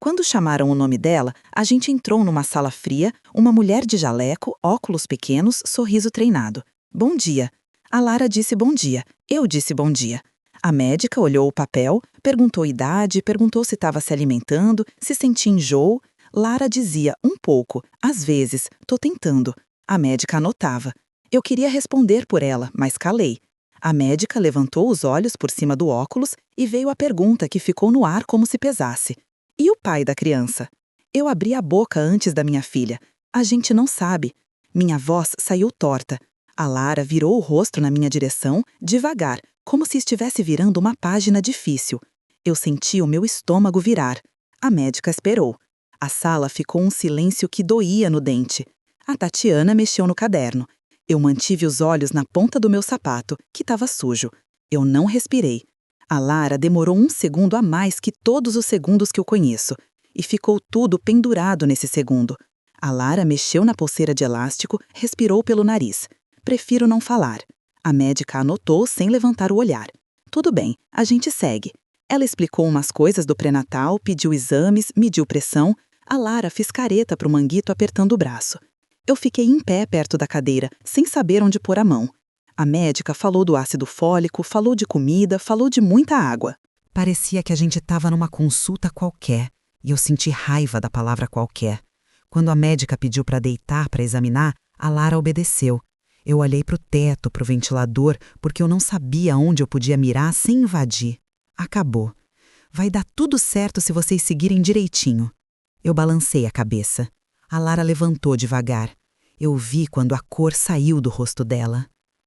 Quando chamaram o nome dela, a gente entrou numa sala fria, uma mulher de jaleco, óculos pequenos, sorriso treinado. Bom dia. A Lara disse bom dia. Eu disse bom dia. A médica olhou o papel, perguntou idade, perguntou se estava se alimentando, se sentia enjoo. Lara dizia um pouco, às vezes, tô tentando. A médica anotava. Eu queria responder por ela, mas calei. A médica levantou os olhos por cima do óculos e veio a pergunta que ficou no ar como se pesasse. E o pai da criança? Eu abri a boca antes da minha filha. A gente não sabe. Minha voz saiu torta. A Lara virou o rosto na minha direção, devagar, como se estivesse virando uma página difícil. Eu senti o meu estômago virar. A médica esperou. A sala ficou um silêncio que doía no dente. A Tatiana mexeu no caderno. Eu mantive os olhos na ponta do meu sapato, que estava sujo. Eu não respirei. A Lara demorou 1 segundo a mais que todos os segundos que eu conheço. E ficou tudo pendurado nesse segundo. A Lara mexeu na pulseira de elástico, respirou pelo nariz. Prefiro não falar. A médica anotou sem levantar o olhar. Tudo bem, a gente segue. Ela explicou umas coisas do pré-natal, pediu exames, mediu pressão. A Lara fez careta pro Manguito apertando o braço. Eu fiquei em pé perto da cadeira, sem saber onde pôr a mão. A médica falou do ácido fólico, falou de comida, falou de muita água. Parecia que a gente estava numa consulta qualquer, e eu senti raiva da palavra qualquer. Quando a médica pediu para deitar para examinar, a Lara obedeceu. Eu olhei para o teto, para o ventilador, porque eu não sabia onde eu podia mirar sem invadir. Acabou. Vai dar tudo certo se vocês seguirem direitinho. Eu balancei a cabeça. A Lara levantou devagar. Eu vi quando a cor saiu do rosto dela.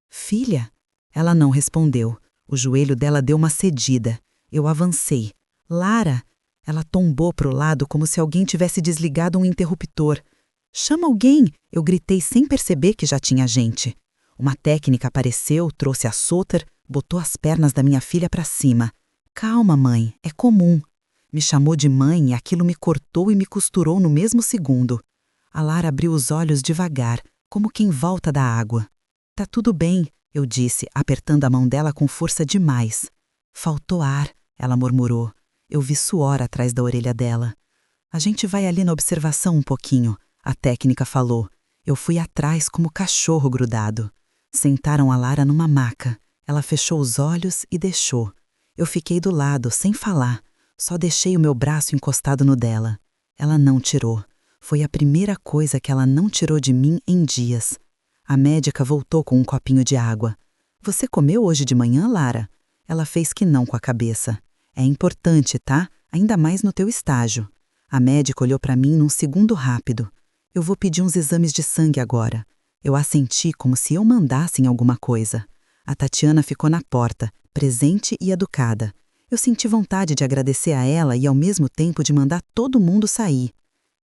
Filha? Ela não respondeu. O joelho dela deu uma cedida. Eu avancei. Lara? Ela tombou para o lado como se alguém tivesse desligado um interruptor. Chama alguém! Eu gritei sem perceber que já tinha gente. Uma técnica apareceu, trouxe a Soter, botou as pernas da minha filha para cima. Calma, mãe, é comum. Me chamou de mãe e aquilo me cortou e me costurou no mesmo segundo. A Lara abriu os olhos devagar, como quem volta da água. Tá tudo bem, eu disse, apertando a mão dela com força demais. Faltou ar, ela murmurou. Eu vi suor atrás da orelha dela. A gente vai ali na observação um pouquinho, a técnica falou. Eu fui atrás como cachorro grudado. Sentaram a Lara numa maca. Ela fechou os olhos e deixou. Eu fiquei do lado, sem falar. Só deixei o meu braço encostado no dela. Ela não tirou. Foi a primeira coisa que ela não tirou de mim em dias. A médica voltou com um copinho de água. Você comeu hoje de manhã, Lara? Ela fez que não com a cabeça. É importante, tá? Ainda mais no teu estágio. A médica olhou para mim num segundo rápido. Eu vou pedir uns exames de sangue agora. Eu assenti como se eu mandasse em alguma coisa. A Tatiana ficou na porta, presente e educada. Eu senti vontade de agradecer a ela e ao mesmo tempo de mandar todo mundo sair.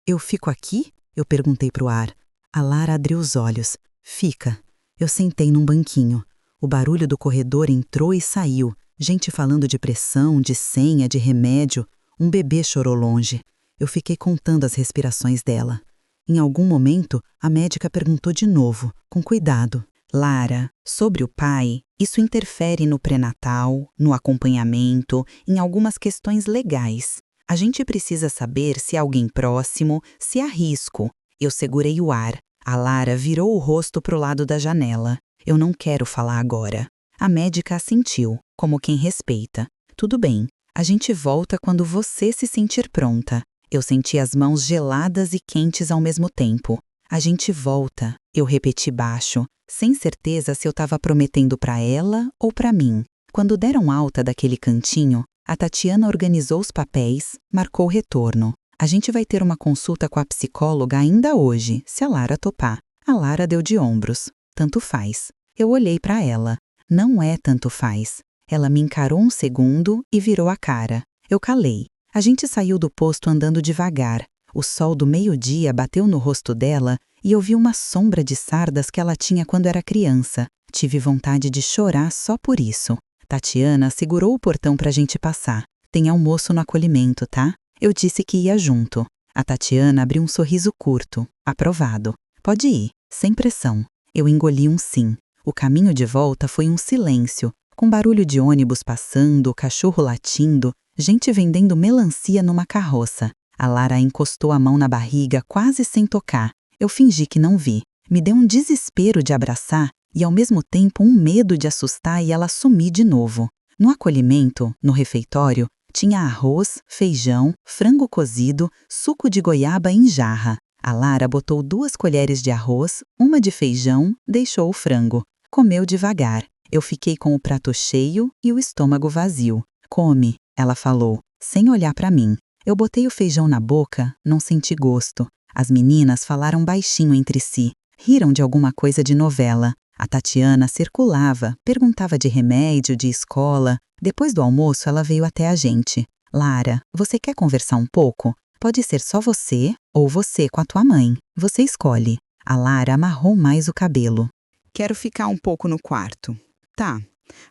Eu fico aqui? Eu perguntei pro ar. A Lara abriu os olhos. Fica. Eu sentei num banquinho. O barulho do corredor entrou e saiu. Gente falando de pressão, de senha, de remédio. Um bebê chorou longe. Eu fiquei contando as respirações dela. Em algum momento, a médica perguntou de novo, com cuidado. Lara, sobre o pai, isso interfere no pré-natal, no acompanhamento, em algumas questões legais. A gente precisa saber se é alguém próximo, se há risco. Eu segurei o ar. A Lara virou o rosto pro lado da janela. Eu não quero falar agora. A médica assentiu, como quem respeita. Tudo bem, a gente volta quando você se sentir pronta. Eu senti as mãos geladas e quentes ao mesmo tempo. A gente volta, eu repeti baixo, sem certeza se eu estava prometendo para ela ou para mim. Quando deram alta daquele cantinho, a Tatiana organizou os papéis, marcou o retorno. A gente vai ter uma consulta com a psicóloga ainda hoje, se a Lara topar. A Lara deu de ombros. Tanto faz. Eu olhei para ela. Não é tanto faz. Ela me encarou um segundo e virou a cara. Eu calei. A gente saiu do posto andando devagar. O sol do meio-dia bateu no rosto dela e eu vi uma sombra de sardas que ela tinha quando era criança. Tive vontade de chorar só por isso. Tatiana segurou o portão pra gente passar. Tem almoço no acolhimento, tá? Eu disse que ia junto. A Tatiana abriu um sorriso curto. Aprovado. Pode ir, sem pressão. Eu engoli um sim. O caminho de volta foi um silêncio, com barulho de ônibus passando, cachorro latindo, gente vendendo melancia numa carroça. A Lara encostou a mão na barriga quase sem tocar. Eu fingi que não vi. Me deu um desespero de abraçar e ao mesmo tempo um medo de assustar e ela sumir de novo. No acolhimento, no refeitório, tinha arroz, feijão, frango cozido, suco de goiaba em jarra. A Lara botou 2 colheres de arroz, uma de feijão, deixou o frango. Comeu devagar. Eu fiquei com o prato cheio e o estômago vazio. Come, ela falou, sem olhar para mim. Eu botei o feijão na boca, não senti gosto. As meninas falaram baixinho entre si. Riram de alguma coisa de novela. A Tatiana circulava, perguntava de remédio, de escola. Depois do almoço, ela veio até a gente. Lara, você quer conversar um pouco? Pode ser só você ou você com a tua mãe. Você escolhe. A Lara amarrou mais o cabelo. Quero ficar um pouco no quarto. Tá.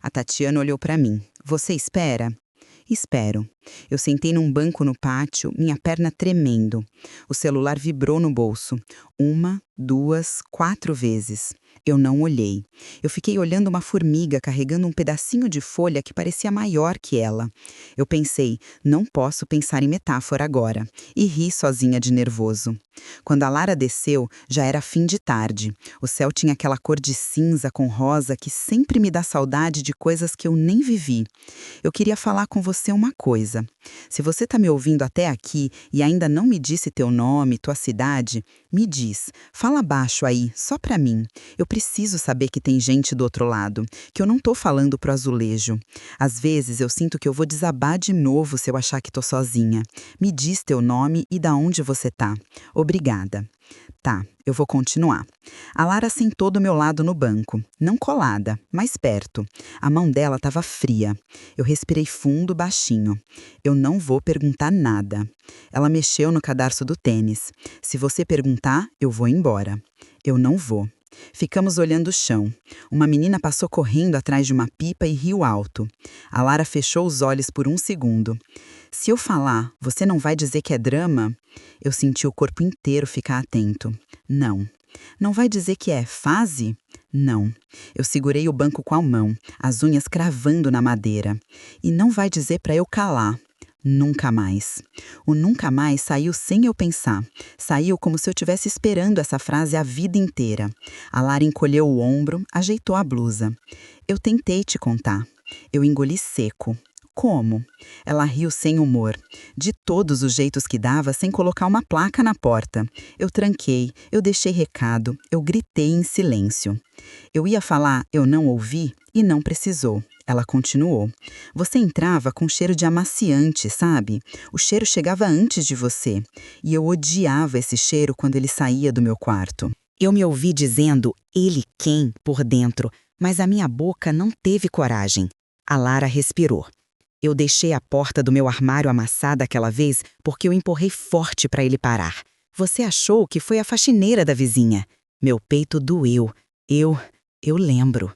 A Tatiana olhou para mim. Você espera? Espero. Eu sentei num banco no pátio, minha perna tremendo. O celular vibrou no bolso. 1, 2, 4 vezes. Eu não olhei. Eu fiquei olhando uma formiga carregando um pedacinho de folha que parecia maior que ela. Eu pensei, não posso pensar em metáfora agora. E ri sozinha de nervoso. Quando a Lara desceu, já era fim de tarde. O céu tinha aquela cor de cinza com rosa que sempre me dá saudade de coisas que eu nem vivi. Eu queria falar com você uma coisa. Se você está me ouvindo até aqui e ainda não me disse teu nome, tua cidade, me diz. Fala baixo aí, só pra mim. Eu preciso saber que tem gente do outro lado, que eu não tô falando pro azulejo. Às vezes eu sinto que eu vou desabar de novo se eu achar que tô sozinha. Me diz teu nome e da onde você tá. Obrigada. Tá, eu vou continuar. A Lara sentou do meu lado no banco, não colada, mas perto. A mão dela estava fria. Eu respirei fundo, baixinho. Eu não vou perguntar nada. Ela mexeu no cadarço do tênis. Se você perguntar, eu vou embora. Eu não vou. Ficamos olhando o chão. Uma menina passou correndo atrás de uma pipa e riu alto. A Lara fechou os olhos por um segundo. Se eu falar, você não vai dizer que é drama? Eu senti o corpo inteiro ficar atento. Não. Não vai dizer que é fase? Não. Eu segurei o banco com a mão, as unhas cravando na madeira. E não vai dizer para eu calar. Nunca mais. O nunca mais saiu sem eu pensar. Saiu como se eu estivesse esperando essa frase a vida inteira. A Lara encolheu o ombro, ajeitou a blusa. Eu tentei te contar. Eu engoli seco. Como? Ela riu sem humor. De todos os jeitos que dava, sem colocar uma placa na porta. Eu tranquei, eu deixei recado, eu gritei em silêncio. Eu ia falar, eu não ouvi, e não precisou. Ela continuou. Você entrava com cheiro de amaciante, sabe? O cheiro chegava antes de você. E eu odiava esse cheiro quando ele saía do meu quarto. Eu me ouvi dizendo, ele quem, por dentro, mas a minha boca não teve coragem. A Lara respirou. Eu deixei a porta do meu armário amassada aquela vez porque eu empurrei forte para ele parar. Você achou que foi a faxineira da vizinha. Meu peito doeu. Eu lembro.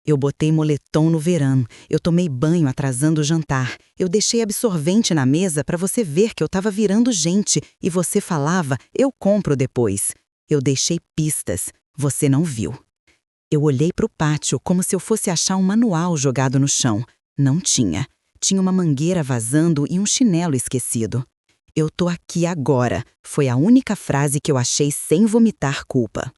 Eu botei moletom no verão. Eu tomei banho atrasando o jantar. Eu deixei absorvente na mesa para você ver que eu estava virando gente e você falava, eu compro depois. Eu deixei pistas. Você não viu. Eu olhei para o pátio como se eu fosse achar um manual jogado no chão. Não tinha. Tinha uma mangueira vazando e um chinelo esquecido. Eu tô aqui agora, foi a única frase que eu achei sem vomitar culpa.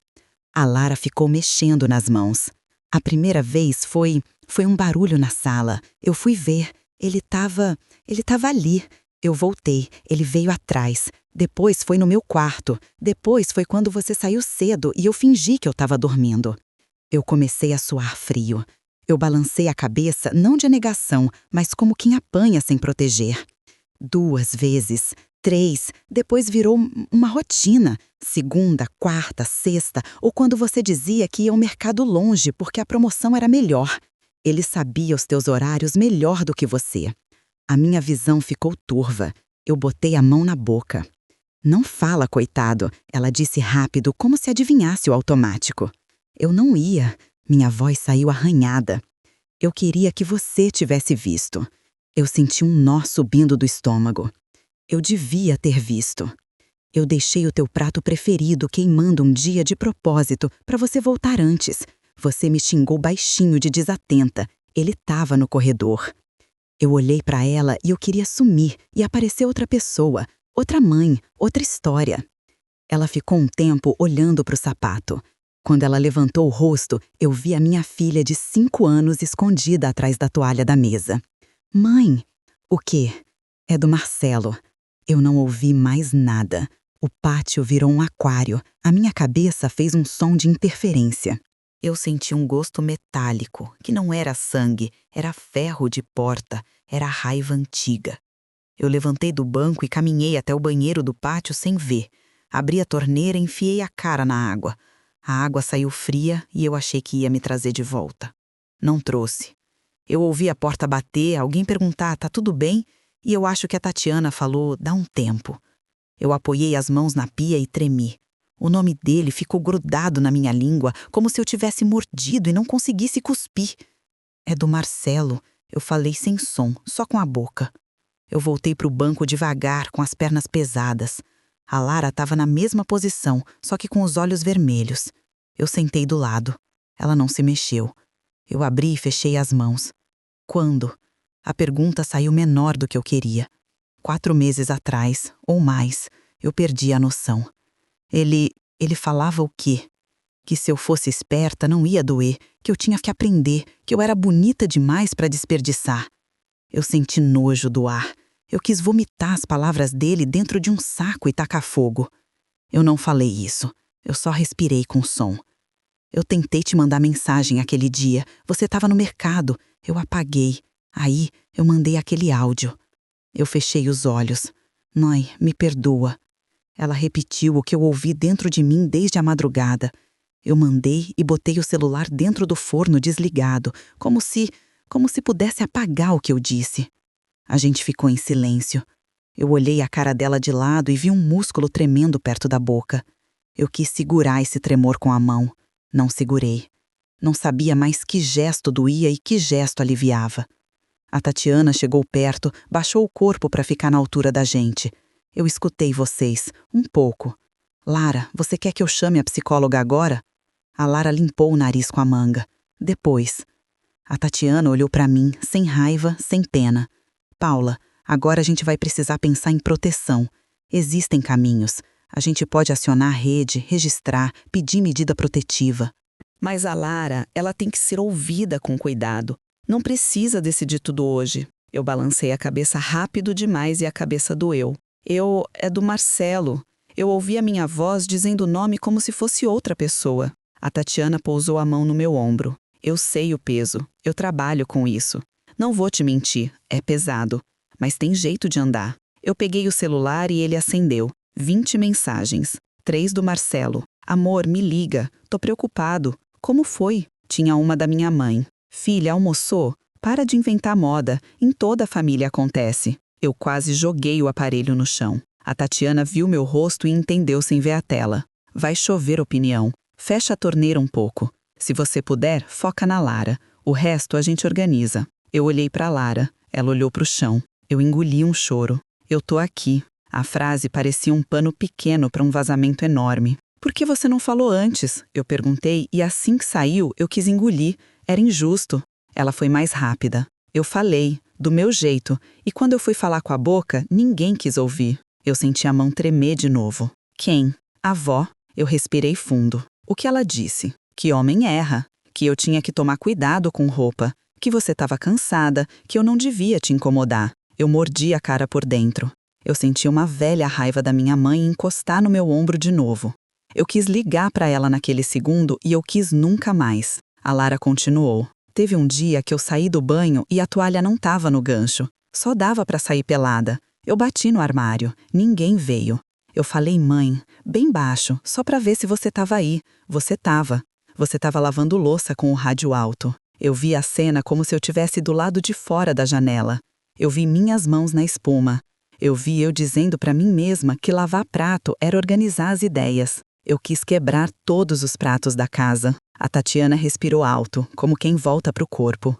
A Lara ficou mexendo nas mãos. A primeira vez foi um barulho na sala. Eu fui ver. Ele tava ali. Eu voltei, ele veio atrás. Depois foi no meu quarto. Depois foi quando você saiu cedo e eu fingi que eu tava dormindo. Eu comecei a suar frio. Eu balancei a cabeça, não de negação, mas como quem apanha sem proteger. 2 vezes, 3, depois virou uma rotina. Segunda, quarta, sexta, ou quando você dizia que ia ao mercado longe porque a promoção era melhor. Ele sabia os teus horários melhor do que você. A minha visão ficou turva. Eu botei a mão na boca. Não fala, coitado, ela disse rápido, como se adivinhasse o automático. Eu não ia. Minha voz saiu arranhada. Eu queria que você tivesse visto. Eu senti um nó subindo do estômago. Eu devia ter visto. Eu deixei o teu prato preferido queimando um dia de propósito para você voltar antes. Você me xingou baixinho de desatenta. Ele estava no corredor. Eu olhei para ela e eu queria sumir e aparecer outra pessoa, outra mãe, outra história. Ela ficou um tempo olhando para o sapato. Quando ela levantou o rosto, eu vi a minha filha de 5 anos escondida atrás da toalha da mesa. Mãe! O quê? É do Marcelo. Eu não ouvi mais nada. O pátio virou um aquário. A minha cabeça fez um som de interferência. Eu senti um gosto metálico, que não era sangue, era ferro de porta, era raiva antiga. Eu levantei do banco e caminhei até o banheiro do pátio sem ver. Abri a torneira e enfiei a cara na água. A água saiu fria e eu achei que ia me trazer de volta. Não trouxe. Eu ouvi a porta bater, alguém perguntar, tá tudo bem? E eu acho que a Tatiana falou, dá um tempo. Eu apoiei as mãos na pia e tremi. O nome dele ficou grudado na minha língua, como se eu tivesse mordido e não conseguisse cuspir. É do Marcelo, eu falei sem som, só com a boca. Eu voltei para o banco devagar, com as pernas pesadas. A Lara estava na mesma posição, só que com os olhos vermelhos. Eu sentei do lado. Ela não se mexeu. Eu abri e fechei as mãos. Quando? A pergunta saiu menor do que eu queria. 4 meses atrás, ou mais, eu perdi a noção. Ele falava o quê? Que se eu fosse esperta não ia doer, que eu tinha que aprender, que eu era bonita demais para desperdiçar. Eu senti nojo do ar. Eu quis vomitar as palavras dele dentro de um saco e tacar fogo. Eu não falei isso. Eu só respirei com som. Eu tentei te mandar mensagem aquele dia. Você estava no mercado. Eu apaguei. Aí, eu mandei aquele áudio. Eu fechei os olhos. Mãe, me perdoa. Ela repetiu o que eu ouvi dentro de mim desde a madrugada. Eu mandei e botei o celular dentro do forno desligado, como se pudesse apagar o que eu disse. A gente ficou em silêncio. Eu olhei a cara dela de lado e vi um músculo tremendo perto da boca. Eu quis segurar esse tremor com a mão. Não segurei. Não sabia mais que gesto doía e que gesto aliviava. A Tatiana chegou perto, baixou o corpo para ficar na altura da gente. Eu escutei vocês, um pouco. Lara, você quer que eu chame a psicóloga agora? A Lara limpou o nariz com a manga. Depois. A Tatiana olhou para mim, sem raiva, sem pena. Paula, Agora a gente vai precisar pensar em proteção. Existem caminhos. A gente pode acionar a rede, registrar, pedir medida protetiva. Mas a Lara, ela tem que ser ouvida com cuidado. Não precisa decidir tudo hoje. Eu balancei a cabeça rápido demais e a cabeça doeu. É do Marcelo. Eu ouvi a minha voz dizendo o nome como se fosse outra pessoa. A Tatiana pousou a mão no meu ombro. Eu sei o peso. Eu trabalho com isso. Não vou te mentir, é pesado. Mas tem jeito de andar. Eu peguei o celular e ele acendeu. 20 mensagens. 3 do Marcelo. Amor, me liga. Tô preocupado. Como foi? Tinha uma da minha mãe. Filha, almoçou? Para de inventar moda. Em toda a família acontece. Eu quase joguei o aparelho no chão. A Tatiana viu meu rosto e entendeu sem ver a tela. Vai chover opinião. Fecha a torneira um pouco. Se você puder, foca na Lara. O resto a gente organiza. Eu olhei para Lara. Ela olhou para o chão. Eu engoli um choro. Eu tô aqui. A frase parecia um pano pequeno para um vazamento enorme. Por que você não falou antes? Eu perguntei e assim que saiu, eu quis engolir. Era injusto. Ela foi mais rápida. Eu falei, do meu jeito, e quando eu fui falar com a boca, ninguém quis ouvir. Eu senti a mão tremer de novo. Quem? A avó. Eu respirei fundo. O que ela disse? Que homem erra. Que eu tinha que tomar cuidado com roupa. Que você estava cansada. Que eu não devia te incomodar. Eu mordi a cara por dentro. Eu senti uma velha raiva da minha mãe encostar no meu ombro de novo. Eu quis ligar para ela naquele segundo e eu quis nunca mais. A Lara continuou. Teve um dia que eu saí do banho e a toalha não estava no gancho. Só dava para sair pelada. Eu bati no armário. Ninguém veio. Eu falei, mãe, bem baixo, só para ver se você estava aí. Você estava. Você estava lavando louça com o rádio alto. Eu vi a cena como se eu tivesse do lado de fora da janela. Eu vi minhas mãos na espuma. Eu vi eu dizendo para mim mesma que lavar prato era organizar as ideias. Eu quis quebrar todos os pratos da casa. A Tatiana respirou alto, como quem volta para o corpo.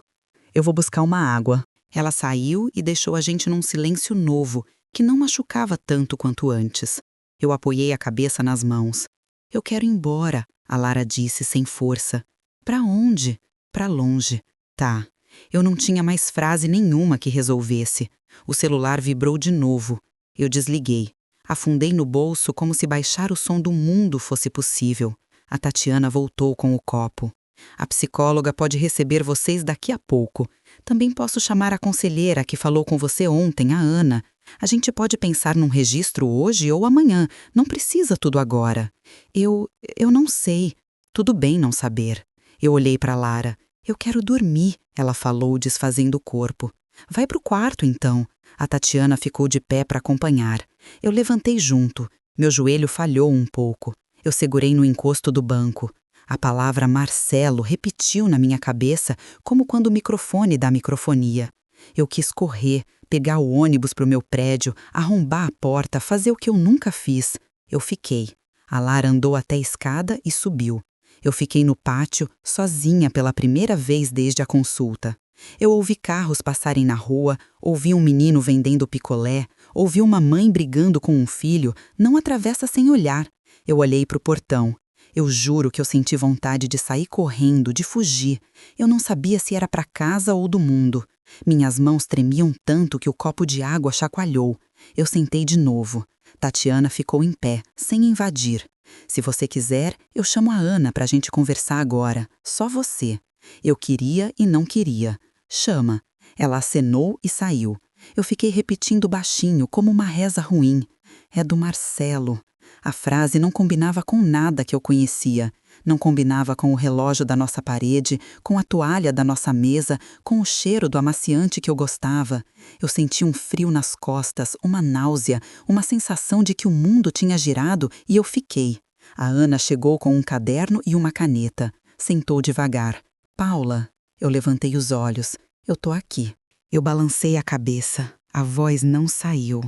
Eu vou buscar uma água. Ela saiu e deixou a gente num silêncio novo, que não machucava tanto quanto antes. Eu apoiei a cabeça nas mãos. Eu quero ir embora, a Lara disse sem força. Pra onde? Pra longe. Tá. Eu não tinha mais frase nenhuma que resolvesse. O celular vibrou de novo. Eu desliguei. Afundei no bolso como se baixar o som do mundo fosse possível. A Tatiana voltou com o copo. A psicóloga pode receber vocês daqui a pouco. Também posso chamar a conselheira que falou com você ontem, a Ana. A gente pode pensar num registro hoje ou amanhã. Não precisa tudo agora. Eu não sei. Tudo bem não saber. Eu olhei para Lara. Eu quero dormir, ela falou, desfazendo o corpo. Vai pro quarto, então. A Tatiana ficou de pé para acompanhar. Eu levantei junto. Meu joelho falhou um pouco. Eu segurei no encosto do banco. A palavra Marcelo repetiu na minha cabeça como quando o microfone dá microfonia. Eu quis correr, pegar o ônibus pro meu prédio, arrombar a porta, fazer o que eu nunca fiz. Eu fiquei. A Lara andou até a escada e subiu. Eu fiquei no pátio, sozinha pela primeira vez desde a consulta. Eu ouvi carros passarem na rua, ouvi um menino vendendo picolé, ouvi uma mãe brigando com um filho, não atravessa sem olhar. Eu olhei para o portão. Eu juro que eu senti vontade de sair correndo, de fugir. Eu não sabia se era para casa ou do mundo. Minhas mãos tremiam tanto que o copo de água chacoalhou. Eu sentei de novo. Tatiana ficou em pé, sem invadir. Se você quiser, eu chamo a Ana para a gente conversar agora. Só você. Eu queria e não queria. Chama. Ela acenou e saiu. Eu fiquei repetindo baixinho, como uma reza ruim. É do Marcelo. A frase não combinava com nada que eu conhecia. Não combinava com o relógio da nossa parede, com a toalha da nossa mesa, com o cheiro do amaciante que eu gostava. Eu senti um frio nas costas, uma náusea, uma sensação de que o mundo tinha girado e eu fiquei. A Ana chegou com um caderno e uma caneta. Sentou devagar. Paula. Eu levantei os olhos. Eu tô aqui. Eu balancei a cabeça. A voz não saiu.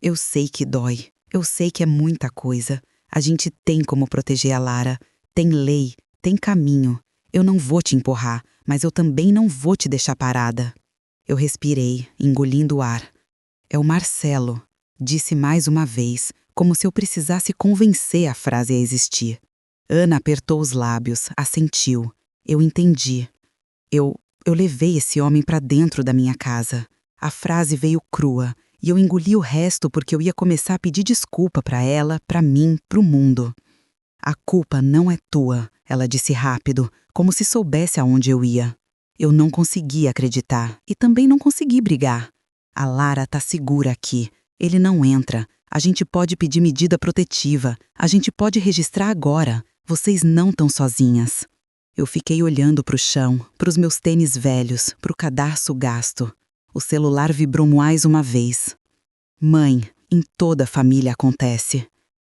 Eu sei que dói. Eu sei que é muita coisa. A gente tem como proteger a Lara. Tem lei, tem caminho. Eu não vou te empurrar, mas eu também não vou te deixar parada. Eu respirei, engolindo o ar. É o Marcelo, disse mais uma vez, como se eu precisasse convencer a frase a existir. Ana apertou os lábios, assentiu. Eu entendi. Eu levei esse homem para dentro da minha casa. A frase veio crua, e eu engoli o resto porque eu ia começar a pedir desculpa para ela, para mim, para o mundo. A culpa não é tua, ela disse rápido, como se soubesse aonde eu ia. Eu não consegui acreditar e também não consegui brigar. A Lara tá segura aqui. Ele não entra. A gente pode pedir medida protetiva. A gente pode registrar agora. Vocês não estão sozinhas. Eu fiquei olhando para o chão, para os meus tênis velhos, para o cadarço gasto. O celular vibrou mais uma vez. Mãe, em toda a família acontece.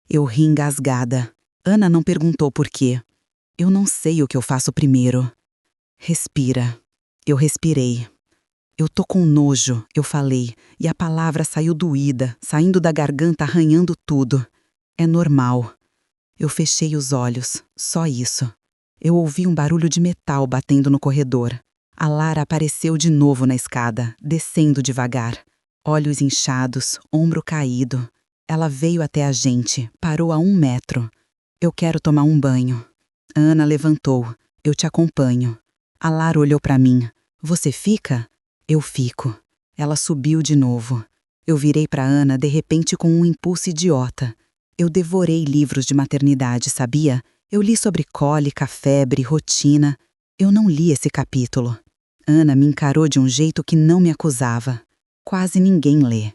Eu ri engasgada. Ana não perguntou por quê. Eu não sei o que eu faço primeiro. Respira. Eu respirei. Eu tô com nojo, eu falei, e a palavra saiu doída, saindo da garganta, arranhando tudo. É normal. Eu fechei os olhos, só isso. Eu ouvi um barulho de metal batendo no corredor. A Lara apareceu de novo na escada, descendo devagar. Olhos inchados, ombro caído. Ela veio até a gente, parou a 1 metro. Eu quero tomar um banho. A Ana levantou. Eu te acompanho. A Lara olhou para mim. Você fica? Eu fico. Ela subiu de novo. Eu virei para Ana de repente com um impulso idiota. Eu devorei livros de maternidade, sabia? Eu li sobre cólica, febre, rotina. Eu não li esse capítulo. Ana me encarou de um jeito que não me acusava. Quase ninguém lê.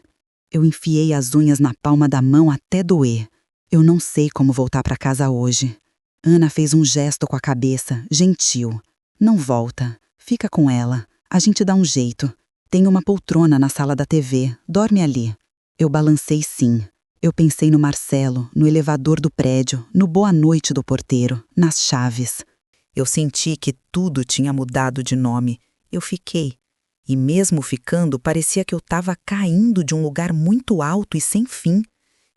Eu enfiei as unhas na palma da mão até doer. Eu não sei como voltar para casa hoje. Ana fez um gesto com a cabeça, gentil. Não volta. Fica com ela. A gente dá um jeito. Tem uma poltrona na sala da TV. Dorme ali. Eu balancei sim. Eu pensei no Marcelo, no elevador do prédio, no boa noite do porteiro, nas chaves. Eu senti que tudo tinha mudado de nome. Eu fiquei. E mesmo ficando, parecia que eu estava caindo de um lugar muito alto e sem fim.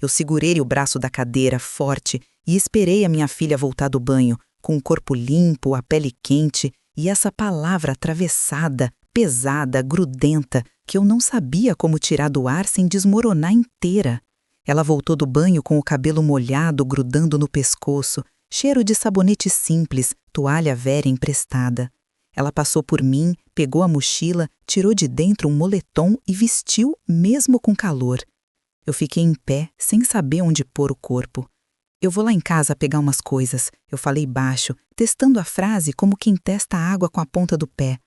Eu segurei o braço da cadeira forte e esperei a minha filha voltar do banho, com o corpo limpo, a pele quente e essa palavra atravessada, pesada, grudenta, que eu não sabia como tirar do ar sem desmoronar inteira. Ela voltou do banho com o cabelo molhado grudando no pescoço, cheiro de sabonete simples, toalha velha emprestada. Ela passou por mim, pegou a mochila, tirou de dentro um moletom e vestiu mesmo com calor. Eu fiquei em pé, sem saber onde pôr o corpo. Eu vou lá em casa pegar umas coisas, eu falei baixo, testando a frase como quem testa a água com a ponta do pé.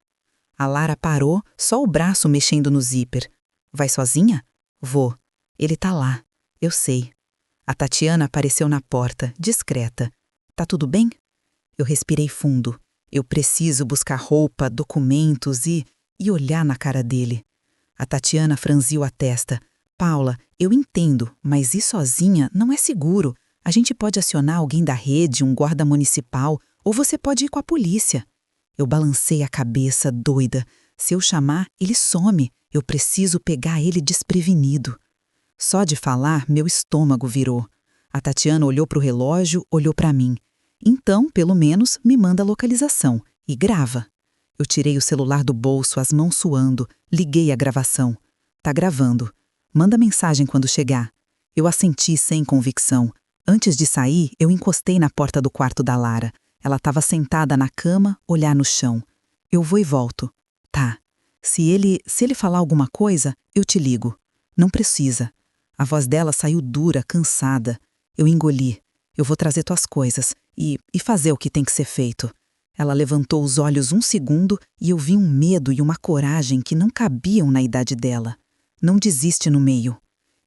A Lara parou, só o braço mexendo no zíper. Vai sozinha? Vou. Ele tá lá. Eu sei. A Tatiana apareceu na porta, discreta. Tá tudo bem? Eu respirei fundo. Eu preciso buscar roupa, documentos e olhar na cara dele. A Tatiana franziu a testa. Paula, eu entendo, mas ir sozinha não é seguro. A gente pode acionar alguém da rede, um guarda municipal, ou você pode ir com a polícia. Eu balancei a cabeça, doida. Se eu chamar, ele some. Eu preciso pegar ele desprevenido. Só de falar, meu estômago virou. A Tatiana olhou para o relógio, olhou para mim. Então, pelo menos, me manda a localização e grava. Eu tirei o celular do bolso, as mãos suando, liguei a gravação. Tá gravando. Manda mensagem quando chegar. Eu assenti sem convicção. Antes de sair, eu encostei na porta do quarto da Lara. Ela estava sentada na cama, olhar no chão. Eu vou e volto. Tá. Se ele falar alguma coisa, eu te ligo. Não precisa. A voz dela saiu dura, cansada. Eu engoli. Eu vou trazer tuas coisas e fazer o que tem que ser feito. Ela levantou os olhos um segundo e eu vi um medo e uma coragem que não cabiam na idade dela. Não desiste no meio.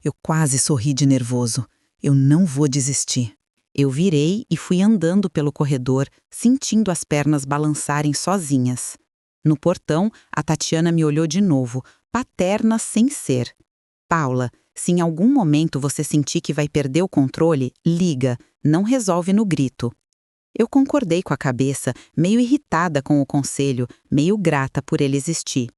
Eu quase sorri de nervoso. Eu não vou desistir. Eu virei e fui andando pelo corredor, sentindo as pernas balançarem sozinhas. No portão, a Tatiana me olhou de novo, paterna sem ser. Paula, se em algum momento você sentir que vai perder o controle, liga, não resolve no grito. Eu concordei com a cabeça, meio irritada com o conselho, meio grata por ele existir.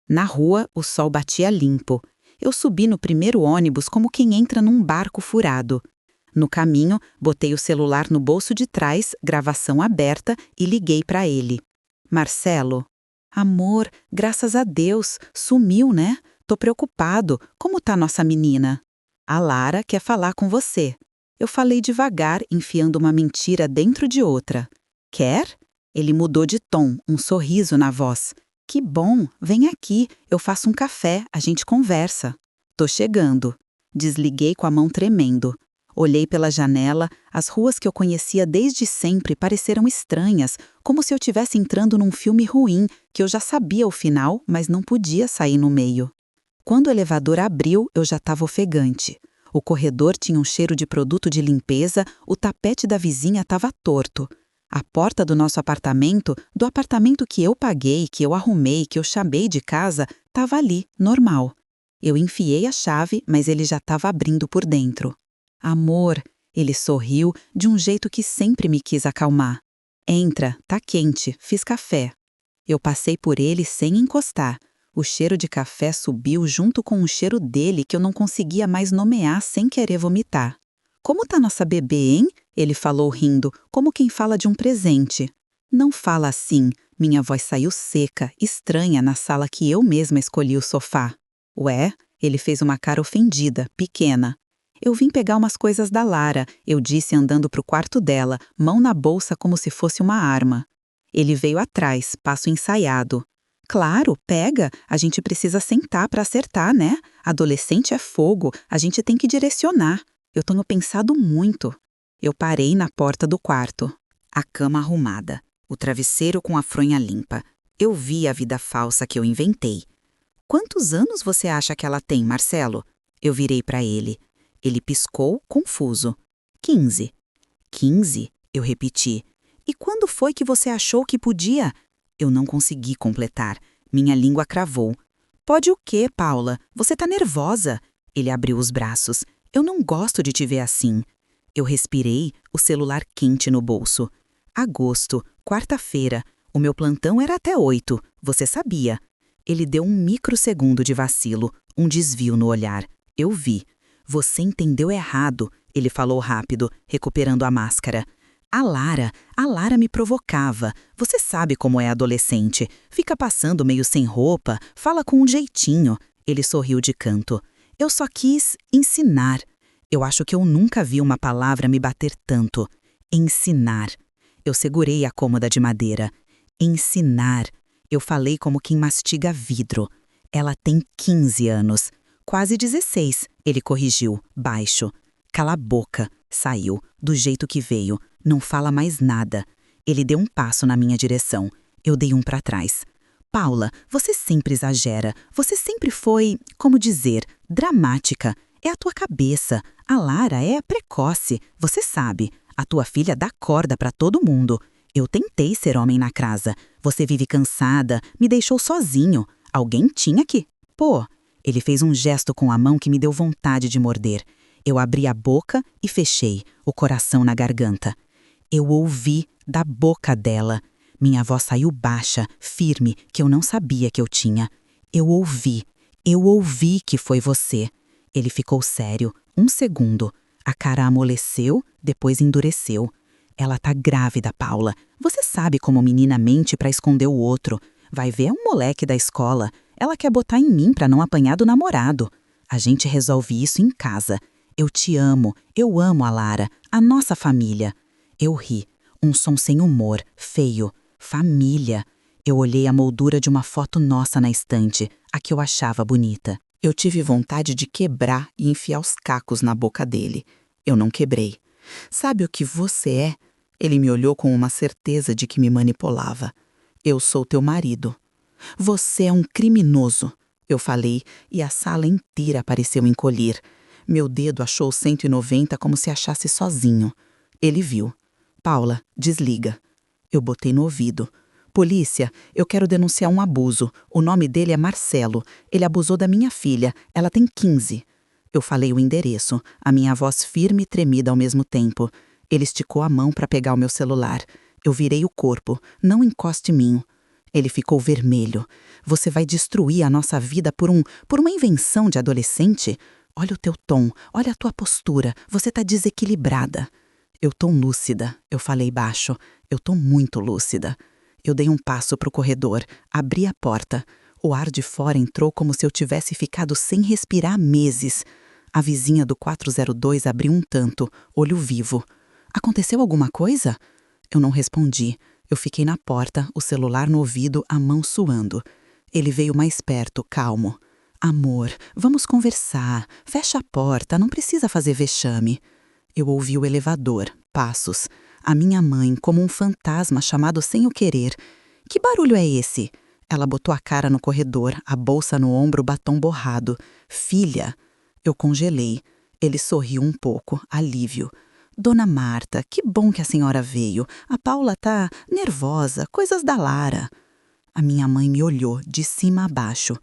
Na rua, o sol batia limpo. Eu subi no primeiro ônibus como quem entra num barco furado. No caminho, botei o celular no bolso de trás, gravação aberta, e liguei para ele. Marcelo? Amor, graças a Deus, sumiu, né? Tô preocupado. Como tá nossa menina? A Lara quer falar com você. Eu falei devagar, enfiando uma mentira dentro de outra. Quer? Ele mudou de tom, um sorriso na voz. Que bom, vem aqui, eu faço um café, a gente conversa. Tô chegando. Desliguei com a mão tremendo. Olhei pela janela, as ruas que eu conhecia desde sempre pareceram estranhas, como se eu estivesse entrando num filme ruim, que eu já sabia o final, mas não podia sair no meio. Quando o elevador abriu, eu já estava ofegante. O corredor tinha um cheiro de produto de limpeza, o tapete da vizinha estava torto. A porta do nosso apartamento, do apartamento que eu paguei, que eu arrumei, que eu chamei de casa, estava ali, normal. Eu enfiei a chave, mas ele já estava abrindo por dentro. Amor, ele sorriu de um jeito que sempre me quis acalmar. Entra, tá quente, fiz café. Eu passei por ele sem encostar. O cheiro de café subiu junto com o cheiro dele que eu não conseguia mais nomear sem querer vomitar. Como tá nossa bebê, hein? Ele falou rindo, como quem fala de um presente. Não fala assim. Minha voz saiu seca, estranha na sala que eu mesma escolhi o sofá. Ué? Ele fez uma cara ofendida, pequena. Eu vim pegar umas coisas da Lara, eu disse andando pro quarto dela, mão na bolsa como se fosse uma arma. Ele veio atrás, passo ensaiado. Claro, pega, a gente precisa sentar para acertar, né? Adolescente é fogo, a gente tem que direcionar. Eu tenho pensado muito. Eu parei na porta do quarto. A cama arrumada, o travesseiro com a fronha limpa. Eu vi a vida falsa que eu inventei. Quantos anos você acha que ela tem, Marcelo? Eu virei para ele. Ele piscou, confuso. 15. 15? Eu repeti. E quando foi que você achou que podia? Eu não consegui completar. Minha língua cravou. Pode o quê, Paula? Você tá nervosa. Ele abriu os braços. Eu não gosto de te ver assim. Eu respirei, o celular quente no bolso. Agosto, quarta-feira. O meu plantão era até 8. Você sabia. Ele deu um microsegundo de vacilo, um desvio no olhar. Eu vi. Você entendeu errado, ele falou rápido, recuperando a máscara. A Lara me provocava. Você sabe como é adolescente. Fica passando meio sem roupa, fala com um jeitinho. Ele sorriu de canto. Eu só quis ensinar. Eu acho que eu nunca vi uma palavra me bater tanto. Ensinar. Eu segurei a cômoda de madeira. Ensinar. Eu falei como quem mastiga vidro. Ela tem 15 anos. Quase 16, ele corrigiu, baixo. Cala a boca, saiu, do jeito que veio. Não fala mais nada. Ele deu um passo na minha direção. Eu dei um para trás. Paula, você sempre exagera. Você sempre foi, como dizer, dramática. É a tua cabeça. A Lara é precoce. Você sabe. A tua filha dá corda para todo mundo. Eu tentei ser homem na casa. Você vive cansada, me deixou sozinho. Alguém tinha que... Pô... Ele fez um gesto com a mão que me deu vontade de morder. Eu abri a boca e fechei, o coração na garganta. Eu ouvi da boca dela. Minha voz saiu baixa, firme, que eu não sabia que eu tinha. Eu ouvi que foi você. Ele ficou sério, 1 segundo. A cara amoleceu, depois endureceu. Ela tá grávida, Paula. Você sabe como menina mente pra esconder o outro. Vai ver, é um moleque da escola. Ela quer botar em mim pra não apanhar do namorado. A gente resolve isso em casa. Eu te amo, eu amo a Lara, a nossa família. Eu ri, um som sem humor, feio. Família. Eu olhei a moldura de uma foto nossa na estante, a que eu achava bonita. Eu tive vontade de quebrar e enfiar os cacos na boca dele. Eu não quebrei. Sabe o que você é? Ele me olhou com uma certeza de que me manipulava. Eu sou teu marido. Você é um criminoso, eu falei, e a sala inteira pareceu encolher. Meu dedo achou 190 como se achasse sozinho. Ele viu. Paula, desliga. Eu botei no ouvido. Polícia, eu quero denunciar um abuso. O nome dele é Marcelo. Ele abusou da minha filha. Ela tem 15. Eu falei o endereço, a minha voz firme e tremida ao mesmo tempo. Ele esticou a mão para pegar o meu celular. Eu virei o corpo. Não encoste em mim. Ele ficou vermelho. Você vai destruir a nossa vida por uma invenção de adolescente? Olha o teu tom, olha a tua postura. Você tá desequilibrada. Eu tô lúcida, eu falei baixo. Eu tô muito lúcida. Eu dei um passo pro corredor, abri a porta. O ar de fora entrou como se eu tivesse ficado sem respirar há meses. A vizinha do 402 abriu um tanto, olho vivo. Aconteceu alguma coisa? Eu não respondi. Eu fiquei na porta, o celular no ouvido, a mão suando. Ele veio mais perto, calmo. Amor, vamos conversar. Fecha a porta, não precisa fazer vexame. Eu ouvi o elevador, passos. A minha mãe, como um fantasma chamado sem o querer. Que barulho é esse? Ela botou a cara no corredor, a bolsa no ombro, o batom borrado. Filha! Eu congelei. Ele sorriu um pouco, alívio. Dona Marta, que bom que a senhora veio. A Paula tá nervosa, coisas da Lara. A minha mãe me olhou, de cima a baixo.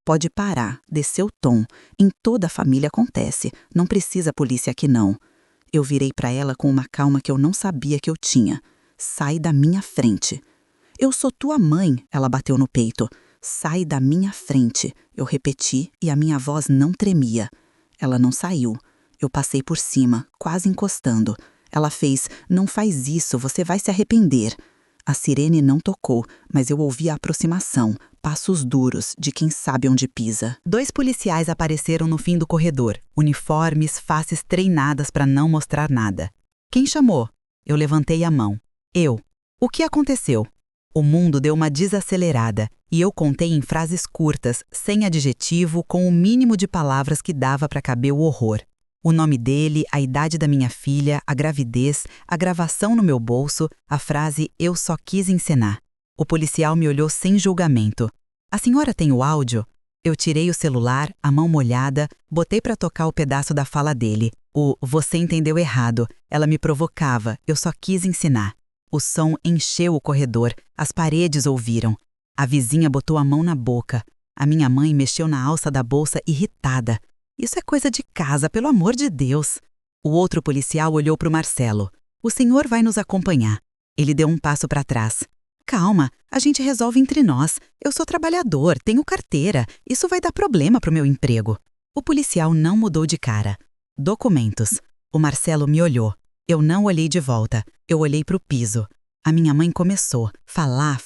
Pode parar, desceu o tom. Em toda a família acontece. Não precisa polícia aqui não. Eu virei para ela com uma calma que eu não sabia que eu tinha. Sai da minha frente. Eu sou tua mãe, ela bateu no peito. Sai da minha frente. Eu repeti e a minha voz não tremia. Ela não saiu. Eu passei por cima, quase encostando. Ela fez, não faz isso, você vai se arrepender. A sirene não tocou, mas eu ouvi a aproximação, passos duros, de quem sabe onde pisa. 2 policiais apareceram no fim do corredor, uniformes, faces treinadas para não mostrar nada. Quem chamou? Eu levantei a mão. Eu. O que aconteceu? O mundo deu uma desacelerada e eu contei em frases curtas, sem adjetivo, com o mínimo de palavras que dava para caber o horror. O nome dele, a idade da minha filha, a gravidez, a gravação no meu bolso, a frase "eu só quis encenar". O policial me olhou sem julgamento. "A senhora tem o áudio?" Eu tirei o celular, a mão molhada, botei para tocar o pedaço da fala dele. O "você entendeu errado", ela me provocava, eu só quis ensinar. O som encheu o corredor, as paredes ouviram. A vizinha botou a mão na boca. A minha mãe mexeu na alça da bolsa irritada. Isso é coisa de casa, pelo amor de Deus. O outro policial olhou para o Marcelo. O senhor vai nos acompanhar. Ele deu um passo para trás. Calma, a gente resolve entre nós. Eu sou trabalhador, tenho carteira. Isso vai dar problema para o meu emprego. O policial não mudou de cara. Documentos. O Marcelo me olhou. Eu não olhei de volta. Eu olhei para o piso. A minha mãe começou. Falar.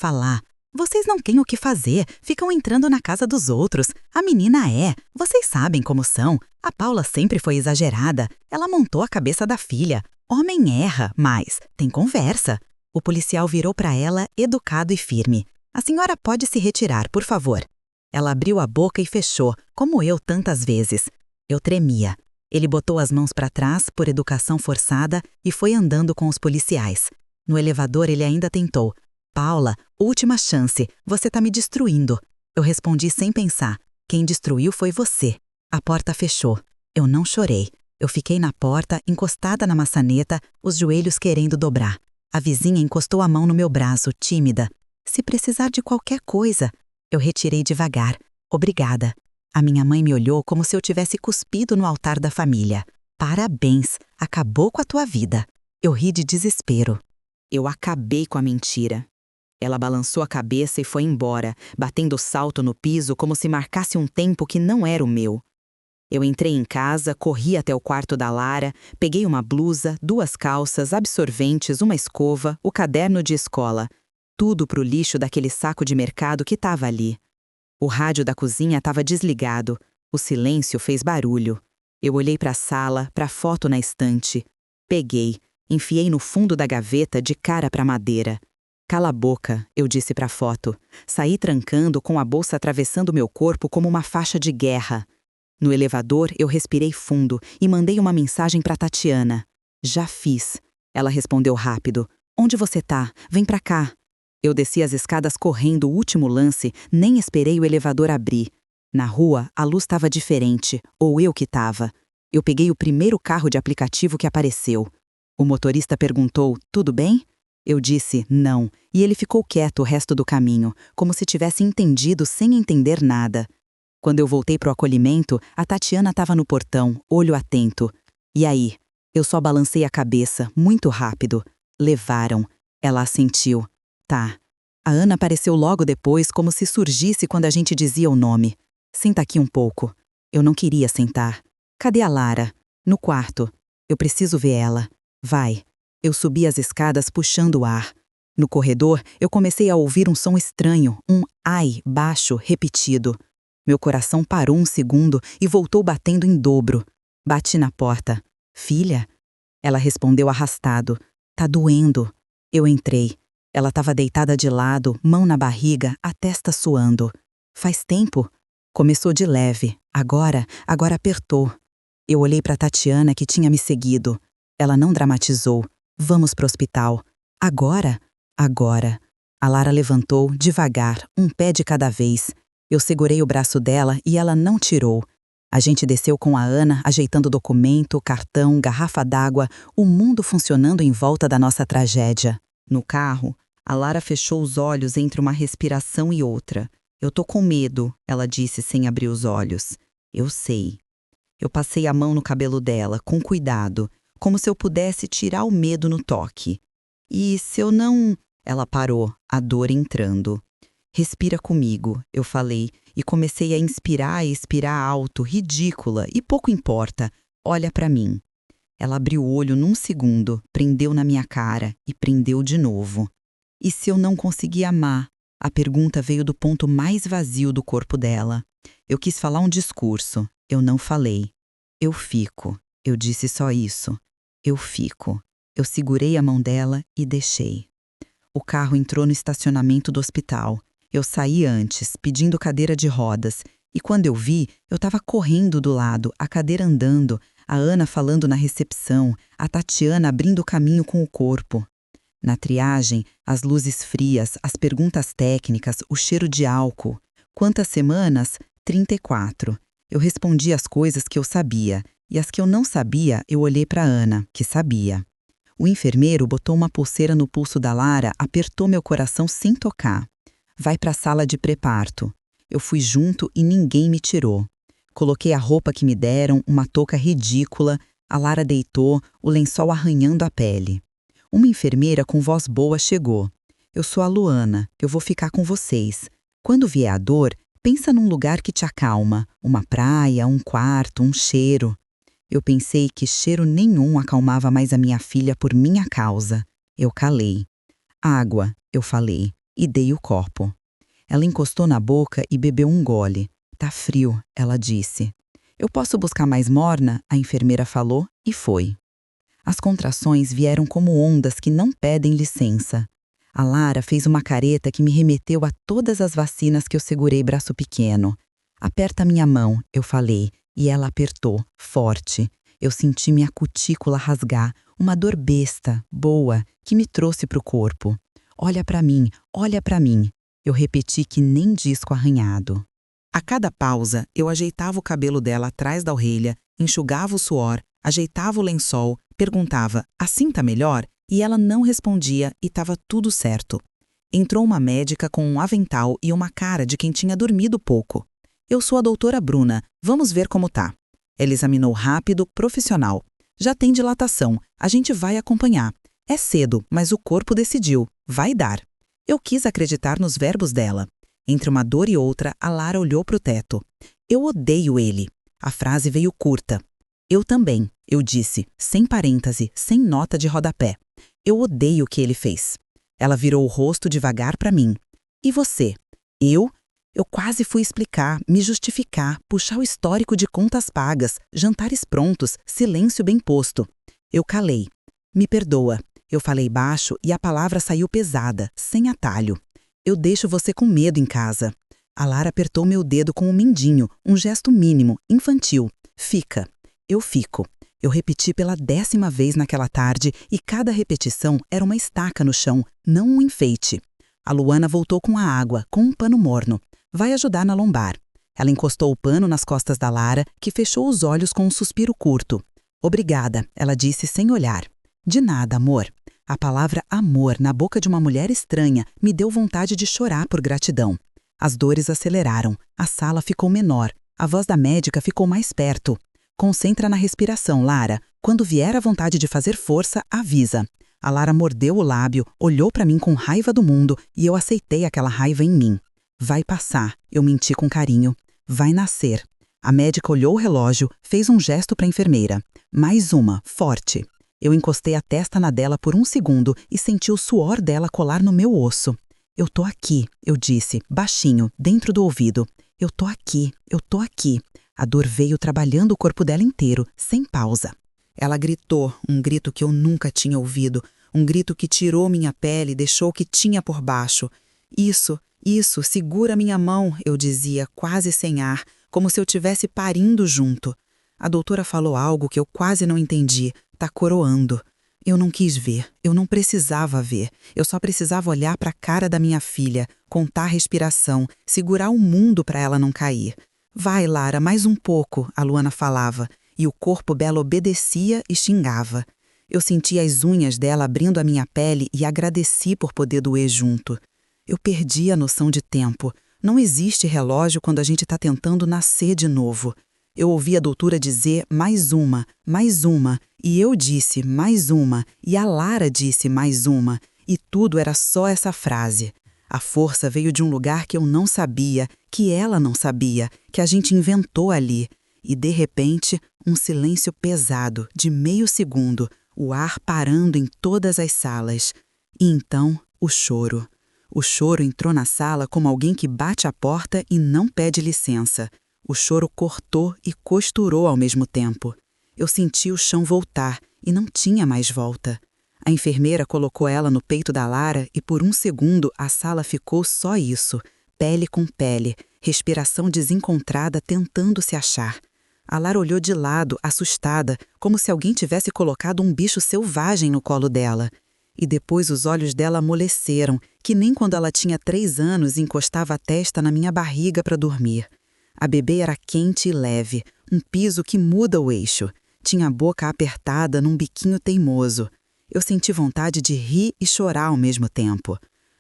Vocês não têm o que fazer, ficam entrando na casa dos outros. A menina é. Vocês sabem como são. A Paula sempre foi exagerada. Ela montou a cabeça da filha. Homem erra, mas tem conversa. O policial virou para ela, educado e firme. A senhora pode se retirar, por favor. Ela abriu a boca e fechou, como eu tantas vezes. Eu tremia. Ele botou as mãos para trás, por educação forçada, e foi andando com os policiais. No elevador ele ainda tentou. Paula, última chance, você tá me destruindo. Eu respondi sem pensar. Quem destruiu foi você. A porta fechou. Eu não chorei. Eu fiquei na porta, encostada na maçaneta, os joelhos querendo dobrar. A vizinha encostou a mão no meu braço, tímida. Se precisar de qualquer coisa. Eu retirei devagar. Obrigada. A minha mãe me olhou como se eu tivesse cuspido no altar da família. Parabéns, acabou com a tua vida. Eu ri de desespero. Eu acabei com a mentira. Ela balançou a cabeça e foi embora, batendo o salto no piso como se marcasse um tempo que não era o meu. Eu entrei em casa, corri até o quarto da Lara, peguei uma blusa, 2 calças, absorventes, uma escova, o caderno de escola. Tudo pro lixo daquele saco de mercado que estava ali. O rádio da cozinha estava desligado. O silêncio fez barulho. Eu olhei para a sala, para a foto na estante. Peguei, enfiei no fundo da gaveta de cara para a madeira. Cala a boca, eu disse para a foto. Saí trancando com a bolsa atravessando meu corpo como uma faixa de guerra. No elevador, eu respirei fundo e mandei uma mensagem para Tatiana. Já fiz. Ela respondeu rápido. Onde você tá? Vem pra cá. Eu desci as escadas correndo o último lance, nem esperei o elevador abrir. Na rua, a luz estava diferente, ou eu que estava. Eu peguei o primeiro carro de aplicativo que apareceu. O motorista perguntou, tudo bem? Eu disse não, e ele ficou quieto o resto do caminho, como se tivesse entendido sem entender nada. Quando eu voltei pro acolhimento, a Tatiana estava no portão, olho atento. E aí? Eu só balancei a cabeça, muito rápido. Levaram. Ela assentiu. Tá. A Ana apareceu logo depois, como se surgisse quando a gente dizia o nome. Senta aqui um pouco. Eu não queria sentar. Cadê a Lara? No quarto. Eu preciso ver ela. Vai. Eu subi as escadas puxando o ar. No corredor, eu comecei a ouvir um som estranho, um ai baixo, repetido. Meu coração parou um segundo e voltou batendo em dobro. Bati na porta. Filha? Ela respondeu arrastado. Tá doendo. Eu entrei. Ela estava deitada de lado, mão na barriga, a testa suando. Faz tempo? Começou de leve. Agora apertou. Eu olhei para Tatiana, que tinha me seguido. Ela não dramatizou. Vamos pro hospital. Agora? Agora. A Lara levantou, devagar, um pé de cada vez. Eu segurei o braço dela e ela não tirou. A gente desceu com a Ana, ajeitando documento, cartão, garrafa d'água, o mundo funcionando em volta da nossa tragédia. No carro, a Lara fechou os olhos entre uma respiração e outra. Eu tô com medo, ela disse sem abrir os olhos. Eu sei. Eu passei a mão no cabelo dela, com cuidado, como se eu pudesse tirar o medo no toque. E se eu não... Ela parou, a dor entrando. Respira comigo, eu falei, e comecei a inspirar e expirar alto, ridícula, e pouco importa. Olha pra mim. Ela abriu o olho num segundo, prendeu na minha cara e prendeu de novo. E se eu não conseguir amar? A pergunta veio do ponto mais vazio do corpo dela. Eu quis falar um discurso. Eu não falei. Eu fico. Eu disse só isso. Eu fico. Eu segurei a mão dela e deixei. O carro entrou no estacionamento do hospital. Eu saí antes, pedindo cadeira de rodas. E quando eu vi, eu estava correndo do lado, a cadeira andando, a Ana falando na recepção, a Tatiana abrindo o caminho com o corpo. Na triagem, as luzes frias, as perguntas técnicas, o cheiro de álcool. Quantas semanas? 34. Eu respondi as coisas que eu sabia, e as que eu não sabia, eu olhei para Ana, que sabia. O enfermeiro botou uma pulseira no pulso da Lara, apertou meu coração sem tocar. Vai para a sala de pré-parto. Eu fui junto e ninguém me tirou. Coloquei a roupa que me deram, uma touca ridícula, a Lara deitou, o lençol arranhando a pele. Uma enfermeira com voz boa chegou. Eu sou a Luana, eu vou ficar com vocês. Quando vier a dor, pensa num lugar que te acalma, uma praia, um quarto, um cheiro. Eu pensei que cheiro nenhum acalmava mais a minha filha por minha causa. Eu calei. Água, eu falei, e dei o copo. Ela encostou na boca e bebeu um gole. Tá frio, ela disse. Eu posso buscar mais morna? A enfermeira falou e foi. As contrações vieram como ondas que não pedem licença. A Lara fez uma careta que me remeteu a todas as vacinas que eu segurei braço pequeno. Aperta minha mão, eu falei, e ela apertou, forte. Eu senti minha cutícula rasgar, uma dor besta, boa, que me trouxe pro corpo. Olha pra mim, olha pra mim. Eu repeti que nem disco arranhado. A cada pausa, eu ajeitava o cabelo dela atrás da orelha, enxugava o suor, ajeitava o lençol, perguntava, assim tá melhor? E ela não respondia e estava tudo certo. Entrou uma médica com um avental e uma cara de quem tinha dormido pouco. Eu sou a doutora Bruna, vamos ver como tá. Ela examinou rápido, profissional. Já tem dilatação, a gente vai acompanhar. É cedo, mas o corpo decidiu. Vai dar. Eu quis acreditar nos verbos dela. Entre uma dor e outra, a Lara olhou para o teto. Eu odeio ele. A frase veio curta. Eu também, eu disse, sem parêntese, sem nota de rodapé. Eu odeio o que ele fez. Ela virou o rosto devagar para mim. E você? Eu? Eu quase fui explicar, me justificar, puxar o histórico de contas pagas, jantares prontos, silêncio bem posto. Eu calei. Me perdoa. Eu falei baixo e a palavra saiu pesada, sem atalho. Eu deixo você com medo em casa. A Lara apertou meu dedo com um mindinho, um gesto mínimo, infantil. Fica. Eu fico. Eu repeti pela 10ª vez naquela tarde e cada repetição era uma estaca no chão, não um enfeite. A Luana voltou com a água, com um pano morno. Vai ajudar na lombar. Ela encostou o pano nas costas da Lara, que fechou os olhos com um suspiro curto. Obrigada, ela disse sem olhar. De nada, amor. A palavra amor na boca de uma mulher estranha me deu vontade de chorar por gratidão. As dores aceleraram, a sala ficou menor, a voz da médica ficou mais perto. Concentra na respiração, Lara. Quando vier a vontade de fazer força, avisa. A Lara mordeu o lábio, olhou para mim com raiva do mundo e eu aceitei aquela raiva em mim. Vai passar, eu menti com carinho. Vai nascer. A médica olhou o relógio, fez um gesto para a enfermeira. Mais uma, forte. Eu encostei a testa na dela por um segundo e senti o suor dela colar no meu osso. Eu tô aqui, eu disse, baixinho, dentro do ouvido. Eu tô aqui, eu tô aqui. A dor veio trabalhando o corpo dela inteiro, sem pausa. Ela gritou, um grito que eu nunca tinha ouvido, Um grito que tirou minha pele e deixou o que tinha por baixo. Isso, segura minha mão, eu dizia, quase sem ar, como se eu tivesse parindo junto. A doutora falou algo que eu quase não entendi. Tá coroando. Eu não quis ver, eu não precisava ver. Eu só precisava olhar para a cara da minha filha, contar a respiração, segurar o mundo para ela não cair. Vai, Lara, mais um pouco, a Luana falava, e o corpo dela obedecia e xingava. Eu senti as unhas dela abrindo a minha pele e agradeci por poder doer junto. Eu perdi a noção de tempo. Não existe relógio quando a gente está tentando nascer de novo. Eu ouvi a doutora dizer mais uma, e eu disse mais uma, e a Lara disse mais uma, e tudo era só essa frase. A força veio de um lugar que eu não sabia, que ela não sabia, que a gente inventou ali. E, de repente, um silêncio pesado, de meio segundo, o ar parando em todas as salas. E então, o choro. O choro entrou na sala como alguém que bate a porta e não pede licença. O choro cortou e costurou ao mesmo tempo. Eu senti o chão voltar e não tinha mais volta. A enfermeira colocou ela no peito da Lara e por um segundo a sala ficou só isso, pele com pele, respiração desencontrada tentando se achar. A Lara olhou de lado, assustada, como se alguém tivesse colocado um bicho selvagem no colo dela. E depois os olhos dela amoleceram, que nem quando ela tinha 3 anos e encostava a testa na minha barriga para dormir. A bebê era quente e leve, um piso que muda o eixo. Tinha a boca apertada num biquinho teimoso. Eu senti vontade de rir e chorar ao mesmo tempo.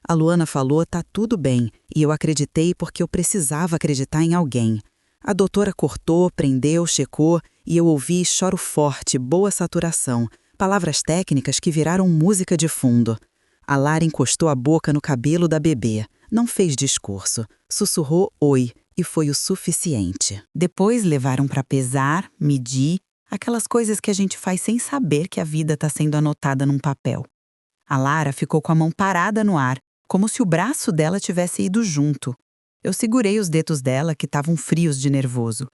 A Luana falou, tá tudo bem, e eu acreditei porque eu precisava acreditar em alguém. A doutora cortou, prendeu, checou, e eu ouvi choro forte, boa saturação, palavras técnicas que viraram música de fundo. A Lara encostou a boca no cabelo da bebê, não fez discurso, sussurrou oi, e foi o suficiente. Depois levaram para pesar, medir, aquelas coisas que a gente faz sem saber que a vida está sendo anotada num papel. A Lara ficou com a mão parada no ar, como se o braço dela tivesse ido junto. Eu segurei os dedos dela, que estavam frios de nervoso.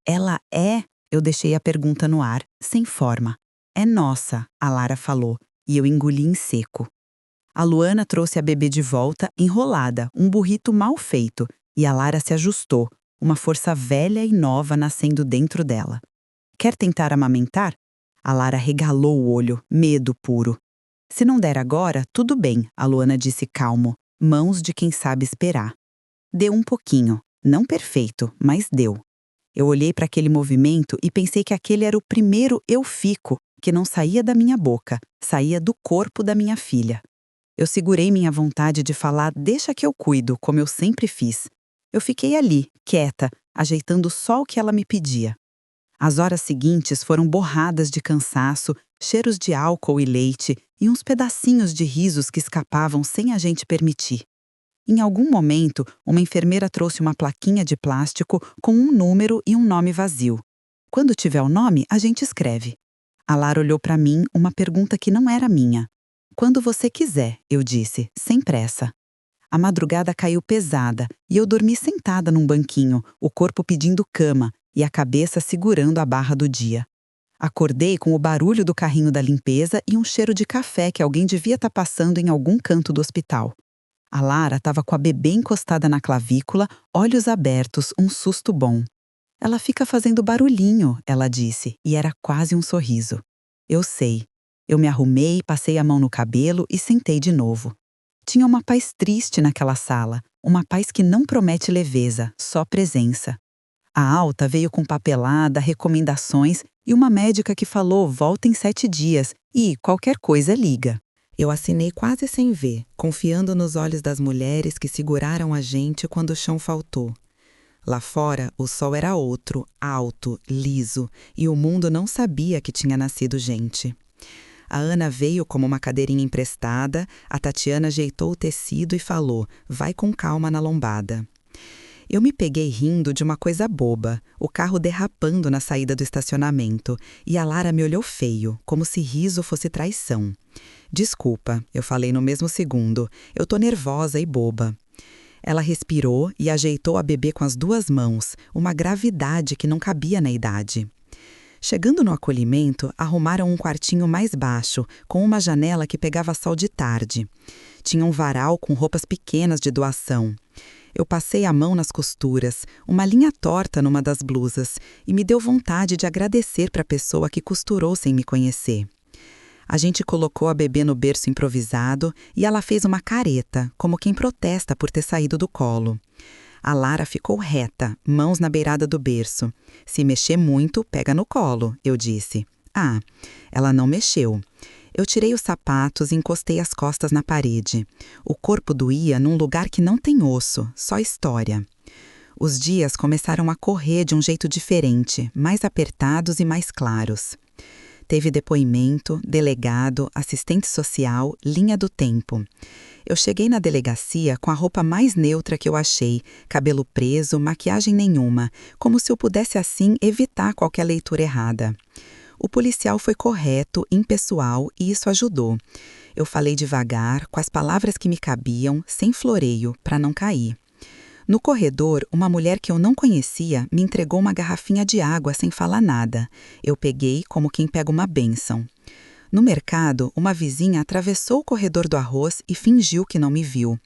Ela é? Eu deixei a pergunta no ar, sem forma. É nossa, a Lara falou, e eu engoli em seco. A Luana trouxe a bebê de volta, enrolada, um burrito mal feito, e a Lara se ajustou, uma força velha e nova nascendo dentro dela. Quer tentar amamentar? A Lara regalou o olho, medo puro. Se não der agora, tudo bem, a Luana disse calmo, mãos de quem sabe esperar. Deu um pouquinho, não perfeito, mas deu. Eu olhei para aquele movimento e pensei que aquele era o primeiro eu fico, que não saía da minha boca, saía do corpo da minha filha. Eu segurei minha vontade de falar deixa que eu cuido, como eu sempre fiz. Eu fiquei ali, quieta, ajeitando só o que ela me pedia. As horas seguintes foram borradas de cansaço, cheiros de álcool e leite e uns pedacinhos de risos que escapavam sem a gente permitir. Em algum momento, uma enfermeira trouxe uma plaquinha de plástico com um número e um nome vazio. Quando tiver o nome, a gente escreve. A Lara olhou para mim uma pergunta que não era minha. Quando você quiser, eu disse, sem pressa. A madrugada caiu pesada e eu dormi sentada num banquinho, o corpo pedindo cama e a cabeça segurando a barra do dia. Acordei com o barulho do carrinho da limpeza e um cheiro de café que alguém devia estar passando em algum canto do hospital. A Lara estava com a bebê encostada na clavícula, olhos abertos, um susto bom. Ela fica fazendo barulhinho, ela disse, e era quase um sorriso. Eu sei. Eu me arrumei, passei a mão no cabelo e sentei de novo. Tinha uma paz triste naquela sala, uma paz que não promete leveza, só presença. A alta veio com papelada, recomendações e uma médica que falou volta em 7 dias e qualquer coisa liga. Eu assinei quase sem ver, confiando nos olhos das mulheres que seguraram a gente quando o chão faltou. Lá fora, o sol era outro, alto, liso, e o mundo não sabia que tinha nascido gente. A Ana veio como uma cadeirinha emprestada, a Tatiana ajeitou o tecido e falou, vai com calma na lombada. Eu me peguei rindo de uma coisa boba, o carro derrapando na saída do estacionamento, e a Lara me olhou feio, como se riso fosse traição. Desculpa, eu falei no mesmo segundo, eu tô nervosa e boba. Ela respirou e ajeitou a bebê com as 2 mãos, uma gravidade que não cabia na idade. Chegando no acolhimento, arrumaram um quartinho mais baixo, com uma janela que pegava sol de tarde. Tinha um varal com roupas pequenas de doação. Eu passei a mão nas costuras, uma linha torta numa das blusas, e me deu vontade de agradecer para a pessoa que costurou sem me conhecer. A gente colocou a bebê no berço improvisado e ela fez uma careta, como quem protesta por ter saído do colo. A Lara ficou reta, mãos na beirada do berço. Se mexer muito, pega no colo, eu disse. Ah, ela não mexeu. Eu tirei os sapatos e encostei as costas na parede. O corpo doía num lugar que não tem osso, só história. Os dias começaram a correr de um jeito diferente, mais apertados e mais claros. Teve depoimento, delegado, assistente social, linha do tempo. Eu cheguei na delegacia com a roupa mais neutra que eu achei, cabelo preso, maquiagem nenhuma, como se eu pudesse assim evitar qualquer leitura errada. O policial foi correto, impessoal, e isso ajudou. Eu falei devagar, com as palavras que me cabiam, sem floreio, para não cair. No corredor, uma mulher que eu não conhecia me entregou uma garrafinha de água sem falar nada. Eu peguei como quem pega uma bênção. No mercado, uma vizinha atravessou o corredor do arroz e fingiu que não me viu.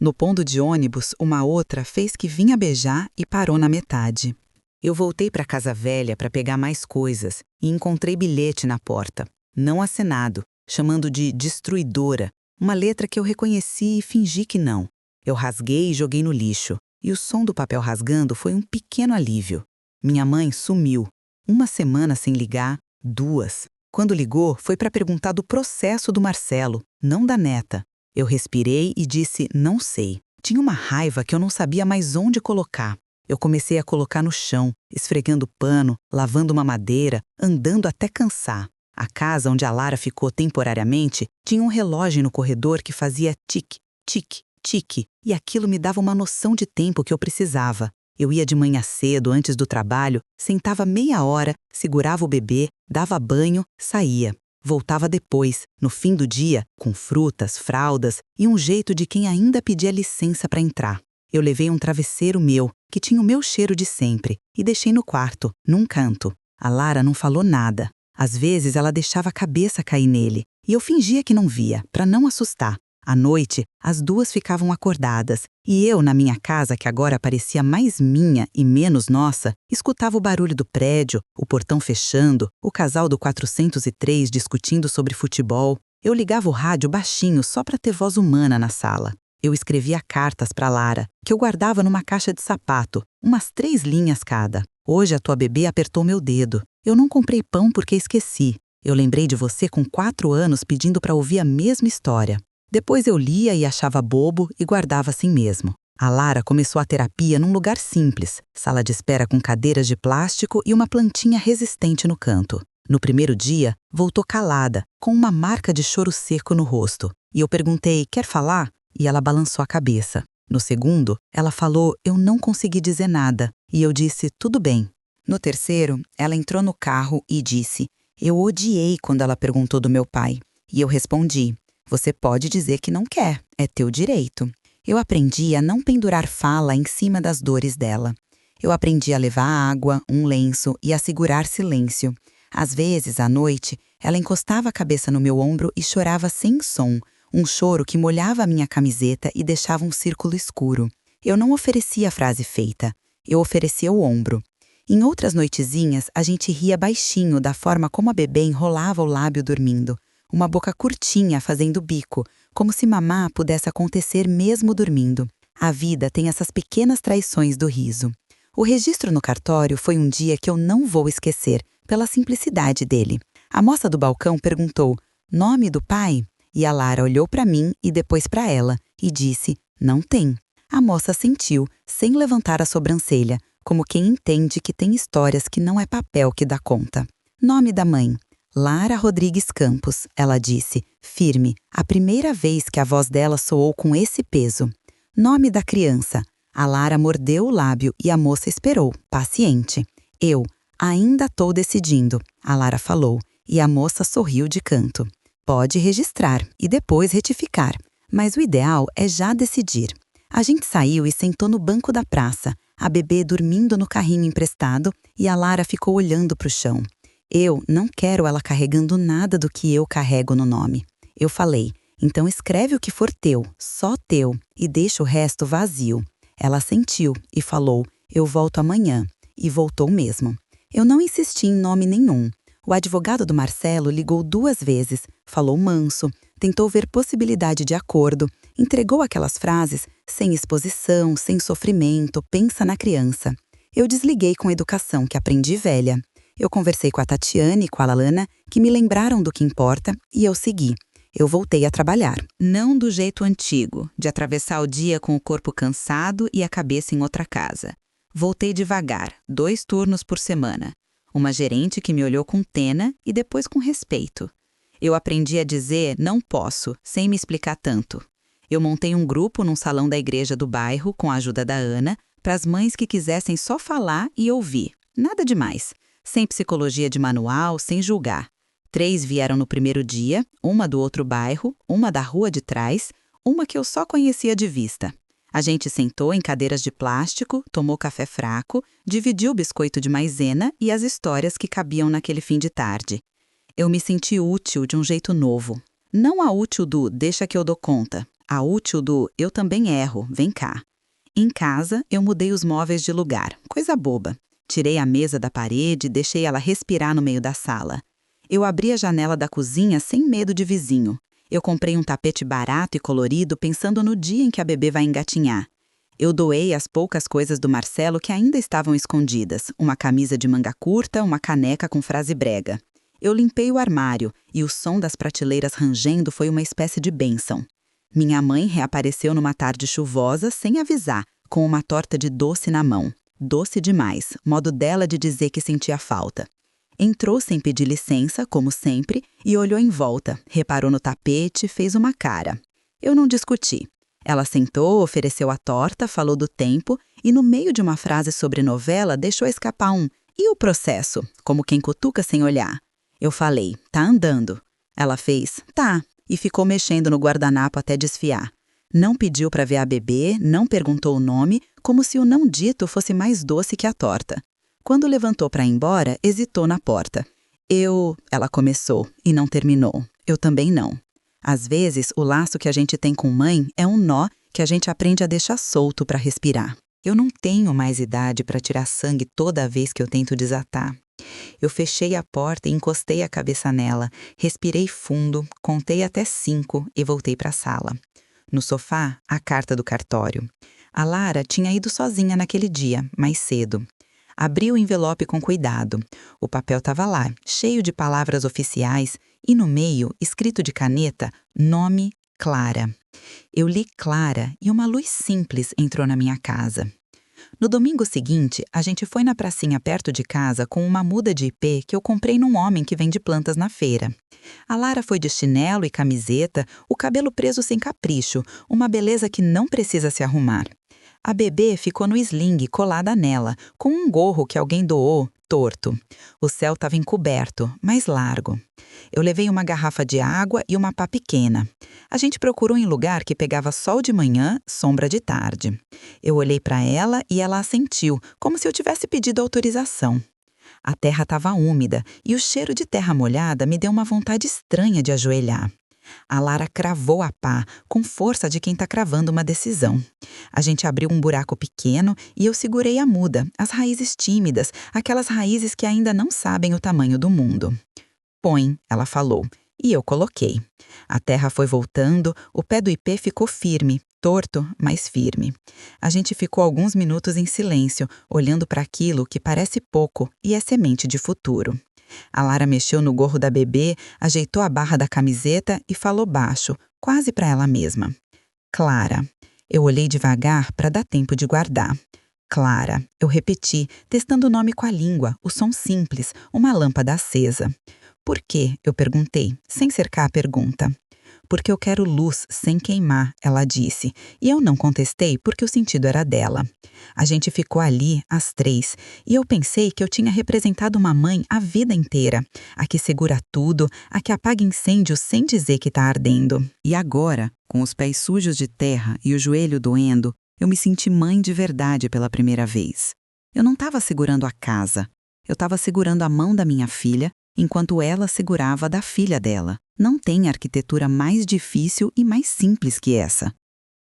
No ponto de ônibus, uma outra fez que vinha beijar e parou na metade. Eu voltei para a casa velha para pegar mais coisas e encontrei bilhete na porta, não assinado, chamando de destruidora, uma letra que eu reconheci e fingi que não. Eu rasguei e joguei no lixo, e o som do papel rasgando foi um pequeno alívio. Minha mãe sumiu. Uma semana sem ligar, 2. Quando ligou, foi para perguntar do processo do Marcelo, não da neta. Eu respirei e disse, não sei. Tinha uma raiva que eu não sabia mais onde colocar. Eu comecei a colocar no chão, esfregando pano, lavando uma madeira, andando até cansar. A casa onde a Lara ficou temporariamente tinha um relógio no corredor que fazia tique, tique, tique, e aquilo me dava uma noção de tempo que eu precisava. Eu ia de manhã cedo, antes do trabalho, sentava meia hora, segurava o bebê, dava banho, saía. Voltava depois, no fim do dia, com frutas, fraldas e um jeito de quem ainda pedia licença para entrar. Eu levei um travesseiro meu, que tinha o meu cheiro de sempre, e deixei no quarto, num canto. A Lara não falou nada. Às vezes ela deixava a cabeça cair nele, e eu fingia que não via, para não assustar. À noite, as duas ficavam acordadas, e eu, na minha casa, que agora parecia mais minha e menos nossa, escutava o barulho do prédio, o portão fechando, o casal do 403 discutindo sobre futebol. Eu ligava o rádio baixinho só para ter voz humana na sala. Eu escrevia cartas para Lara, que eu guardava numa caixa de sapato, umas 3 linhas cada. Hoje a tua bebê apertou meu dedo. Eu não comprei pão porque esqueci. Eu lembrei de você com 4 anos pedindo para ouvir a mesma história. Depois eu lia e achava bobo e guardava assim mesmo. A Lara começou a terapia num lugar simples, sala de espera com cadeiras de plástico e uma plantinha resistente no canto. No primeiro dia, voltou calada, com uma marca de choro seco no rosto. E eu perguntei, quer falar? E ela balançou a cabeça. No segundo, ela falou, eu não consegui dizer nada. E eu disse, tudo bem. No terceiro, ela entrou no carro e disse, eu odiei quando ela perguntou do meu pai. E eu respondi, você pode dizer que não quer, é teu direito. Eu aprendi a não pendurar fala em cima das dores dela. Eu aprendi a levar água, um lenço e a segurar silêncio. Às vezes, à noite, ela encostava a cabeça no meu ombro e chorava sem som, um choro que molhava a minha camiseta e deixava um círculo escuro. Eu não oferecia a frase feita, eu oferecia o ombro. Em outras noitezinhas, a gente ria baixinho da forma como a bebê enrolava o lábio dormindo. Uma boca curtinha fazendo bico, como se mamar pudesse acontecer mesmo dormindo. A vida tem essas pequenas traições do riso. O registro no cartório foi um dia que eu não vou esquecer, pela simplicidade dele. A moça do balcão perguntou, nome do pai? E a Lara olhou para mim e depois para ela, e disse, não tem. A moça sentiu, sem levantar a sobrancelha, como quem entende que tem histórias que não é papel que dá conta. Nome da mãe. Lara Rodrigues Campos, ela disse, firme, a primeira vez que a voz dela soou com esse peso. Nome da criança. A Lara mordeu o lábio e a moça esperou, paciente. Eu, ainda estou decidindo, a Lara falou, e a moça sorriu de canto. Pode registrar e depois retificar, mas o ideal é já decidir. A gente saiu e sentou no banco da praça, a bebê dormindo no carrinho emprestado e a Lara ficou olhando para o chão. Eu não quero ela carregando nada do que eu carrego no nome. Eu falei, então escreve o que for teu, só teu, e deixa o resto vazio. Ela assentiu e falou, eu volto amanhã. E voltou mesmo. Eu não insisti em nome nenhum. O advogado do Marcelo ligou 2 vezes, falou manso, tentou ver possibilidade de acordo, entregou aquelas frases sem exposição, sem sofrimento, pensa na criança. Eu desliguei com a educação que aprendi velha. Eu conversei com a Tatiane e com a Lalana, que me lembraram do que importa, e eu segui. Eu voltei a trabalhar. Não do jeito antigo, de atravessar o dia com o corpo cansado e a cabeça em outra casa. Voltei devagar, 2 turnos por semana. Uma gerente que me olhou com pena e depois com respeito. Eu aprendi a dizer não posso, sem me explicar tanto. Eu montei um grupo num salão da igreja do bairro, com a ajuda da Ana, para as mães que quisessem só falar e ouvir. Nada demais. Sem psicologia de manual, sem julgar. 3 vieram no primeiro dia, uma do outro bairro, uma da rua de trás, uma que eu só conhecia de vista. A gente sentou em cadeiras de plástico, tomou café fraco, dividiu o biscoito de maisena e as histórias que cabiam naquele fim de tarde. Eu me senti útil de um jeito novo. Não a útil do deixa que eu dou conta, a útil do eu também erro, vem cá. Em casa, eu mudei os móveis de lugar, coisa boba. Tirei a mesa da parede e deixei ela respirar no meio da sala. Eu abri a janela da cozinha sem medo de vizinho. Eu comprei um tapete barato e colorido pensando no dia em que a bebê vai engatinhar. Eu doei as poucas coisas do Marcelo que ainda estavam escondidas, uma camisa de manga curta, uma caneca com frase brega. Eu limpei o armário e o som das prateleiras rangendo foi uma espécie de bênção. Minha mãe reapareceu numa tarde chuvosa sem avisar, com uma torta de doce na mão. Doce demais, modo dela de dizer que sentia falta. Entrou sem pedir licença, como sempre, e olhou em volta, reparou no tapete, fez uma cara. Eu não discuti. Ela sentou, ofereceu a torta, falou do tempo e, no meio de uma frase sobre novela, deixou escapar um "e o processo?", como quem cutuca sem olhar. Eu falei, tá andando. Ela fez, tá, e ficou mexendo no guardanapo até desfiar. Não pediu para ver a bebê, não perguntou o nome, como se o não dito fosse mais doce que a torta. Quando levantou para ir embora, hesitou na porta. Ela começou e não terminou. Eu também não. Às vezes, o laço que a gente tem com mãe é um nó que a gente aprende a deixar solto para respirar. Eu não tenho mais idade para tirar sangue toda vez que eu tento desatar. Eu fechei a porta e encostei a cabeça nela, respirei fundo, contei até 5 e voltei para a sala. No sofá, a carta do cartório. A Lara tinha ido sozinha naquele dia, mais cedo. Abri o envelope com cuidado. O papel estava lá, cheio de palavras oficiais e no meio, escrito de caneta, nome Clara. Eu li Clara e uma luz simples entrou na minha casa. No domingo seguinte, a gente foi na pracinha perto de casa com uma muda de ipê que eu comprei num homem que vende plantas na feira. A Lara foi de chinelo e camiseta, o cabelo preso sem capricho, uma beleza que não precisa se arrumar. A bebê ficou no sling colada nela, com um gorro que alguém doou, torto. O céu estava encoberto, mais largo. Eu levei uma garrafa de água e uma pá pequena. A gente procurou em lugar que pegava sol de manhã, sombra de tarde. Eu olhei para ela e ela assentiu, como se eu tivesse pedido autorização. A terra estava úmida e o cheiro de terra molhada me deu uma vontade estranha de ajoelhar. A Lara cravou a pá, com força de quem está cravando uma decisão. A gente abriu um buraco pequeno e eu segurei a muda, as raízes tímidas, aquelas raízes que ainda não sabem o tamanho do mundo. Põe, ela falou, e eu coloquei. A terra foi voltando, o pé do ipê ficou firme, torto, mas firme. A gente ficou alguns minutos em silêncio, olhando para aquilo que parece pouco e é semente de futuro. A Lara mexeu no gorro da bebê, ajeitou a barra da camiseta e falou baixo, quase para ela mesma. Clara. Eu olhei devagar para dar tempo de guardar. Clara. Eu repeti, testando o nome com a língua, o som simples, uma lâmpada acesa. Por quê? Eu perguntei, sem cercar a pergunta. Porque eu quero luz sem queimar, ela disse, e eu não contestei porque o sentido era dela. A gente ficou ali, às 3, e eu pensei que eu tinha representado uma mãe a vida inteira, a que segura tudo, a que apaga incêndio sem dizer que está ardendo. E agora, com os pés sujos de terra e o joelho doendo, eu me senti mãe de verdade pela primeira vez. Eu não estava segurando a casa, eu estava segurando a mão da minha filha, enquanto ela segurava a da filha dela. Não tem arquitetura mais difícil e mais simples que essa.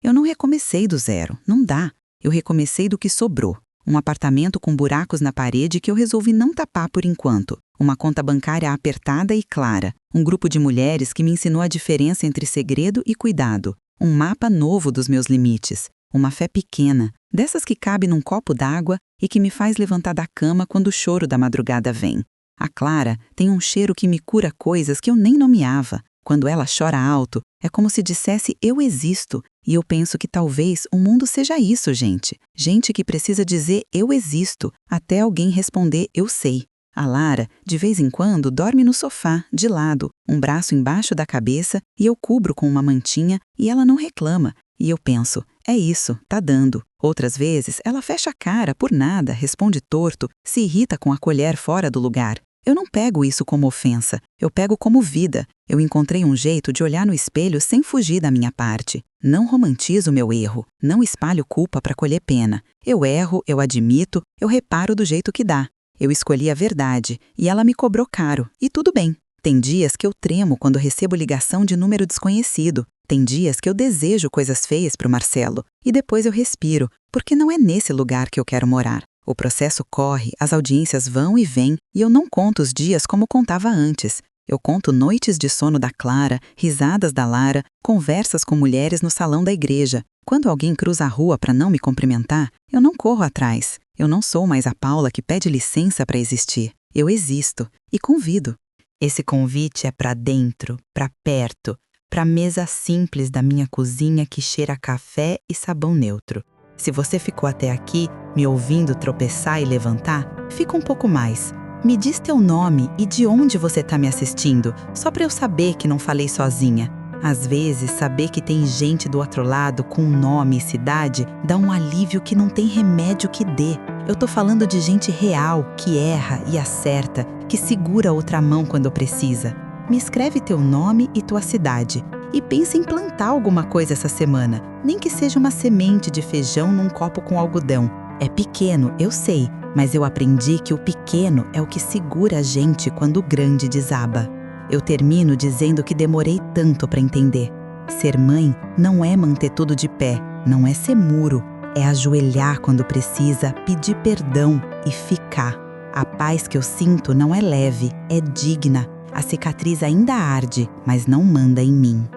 Eu não recomecei do zero, não dá. Eu recomecei do que sobrou. Um apartamento com buracos na parede que eu resolvi não tapar por enquanto. Uma conta bancária apertada e clara. Um grupo de mulheres que me ensinou a diferença entre segredo e cuidado. Um mapa novo dos meus limites. Uma fé pequena, dessas que cabe num copo d'água e que me faz levantar da cama quando o choro da madrugada vem. A Clara tem um cheiro que me cura coisas que eu nem nomeava. Quando ela chora alto, é como se dissesse eu existo. E eu penso que talvez o mundo seja isso, gente. Gente que precisa dizer eu existo, até alguém responder eu sei. A Lara, de vez em quando, dorme no sofá, de lado, um braço embaixo da cabeça e eu cubro com uma mantinha e ela não reclama. E eu penso, é isso, tá dando. Outras vezes, ela fecha a cara por nada, responde torto, se irrita com a colher fora do lugar. Eu não pego isso como ofensa, eu pego como vida. Eu encontrei um jeito de olhar no espelho sem fugir da minha parte. Não romantizo meu erro, não espalho culpa para colher pena. Eu erro, eu admito, eu reparo do jeito que dá. Eu escolhi a verdade e ela me cobrou caro, e tudo bem. Tem dias que eu tremo quando recebo ligação de número desconhecido. Tem dias que eu desejo coisas feias para o Marcelo, e depois eu respiro, porque não é nesse lugar que eu quero morar. O processo corre, as audiências vão e vêm, e eu não conto os dias como contava antes. Eu conto noites de sono da Clara, risadas da Lara, conversas com mulheres no salão da igreja. Quando alguém cruza a rua para não me cumprimentar, eu não corro atrás. Eu não sou mais a Paula que pede licença para existir. Eu existo e convido. Esse convite é para dentro, para perto, para a mesa simples da minha cozinha que cheira a café e sabão neutro. Se você ficou até aqui, me ouvindo tropeçar e levantar, fica um pouco mais. Me diz teu nome e de onde você está me assistindo, só para eu saber que não falei sozinha. Às vezes, saber que tem gente do outro lado com nome e cidade dá um alívio que não tem remédio que dê. Eu tô falando de gente real, que erra e acerta, que segura outra mão quando precisa. Me escreve teu nome e tua cidade. E pensa em plantar alguma coisa essa semana, nem que seja uma semente de feijão num copo com algodão. É pequeno, eu sei, mas eu aprendi que o pequeno é o que segura a gente quando o grande desaba. Eu termino dizendo que demorei tanto para entender. Ser mãe não é manter tudo de pé, não é ser muro, é ajoelhar quando precisa, pedir perdão e ficar. A paz que eu sinto não é leve, é digna. A cicatriz ainda arde, mas não manda em mim.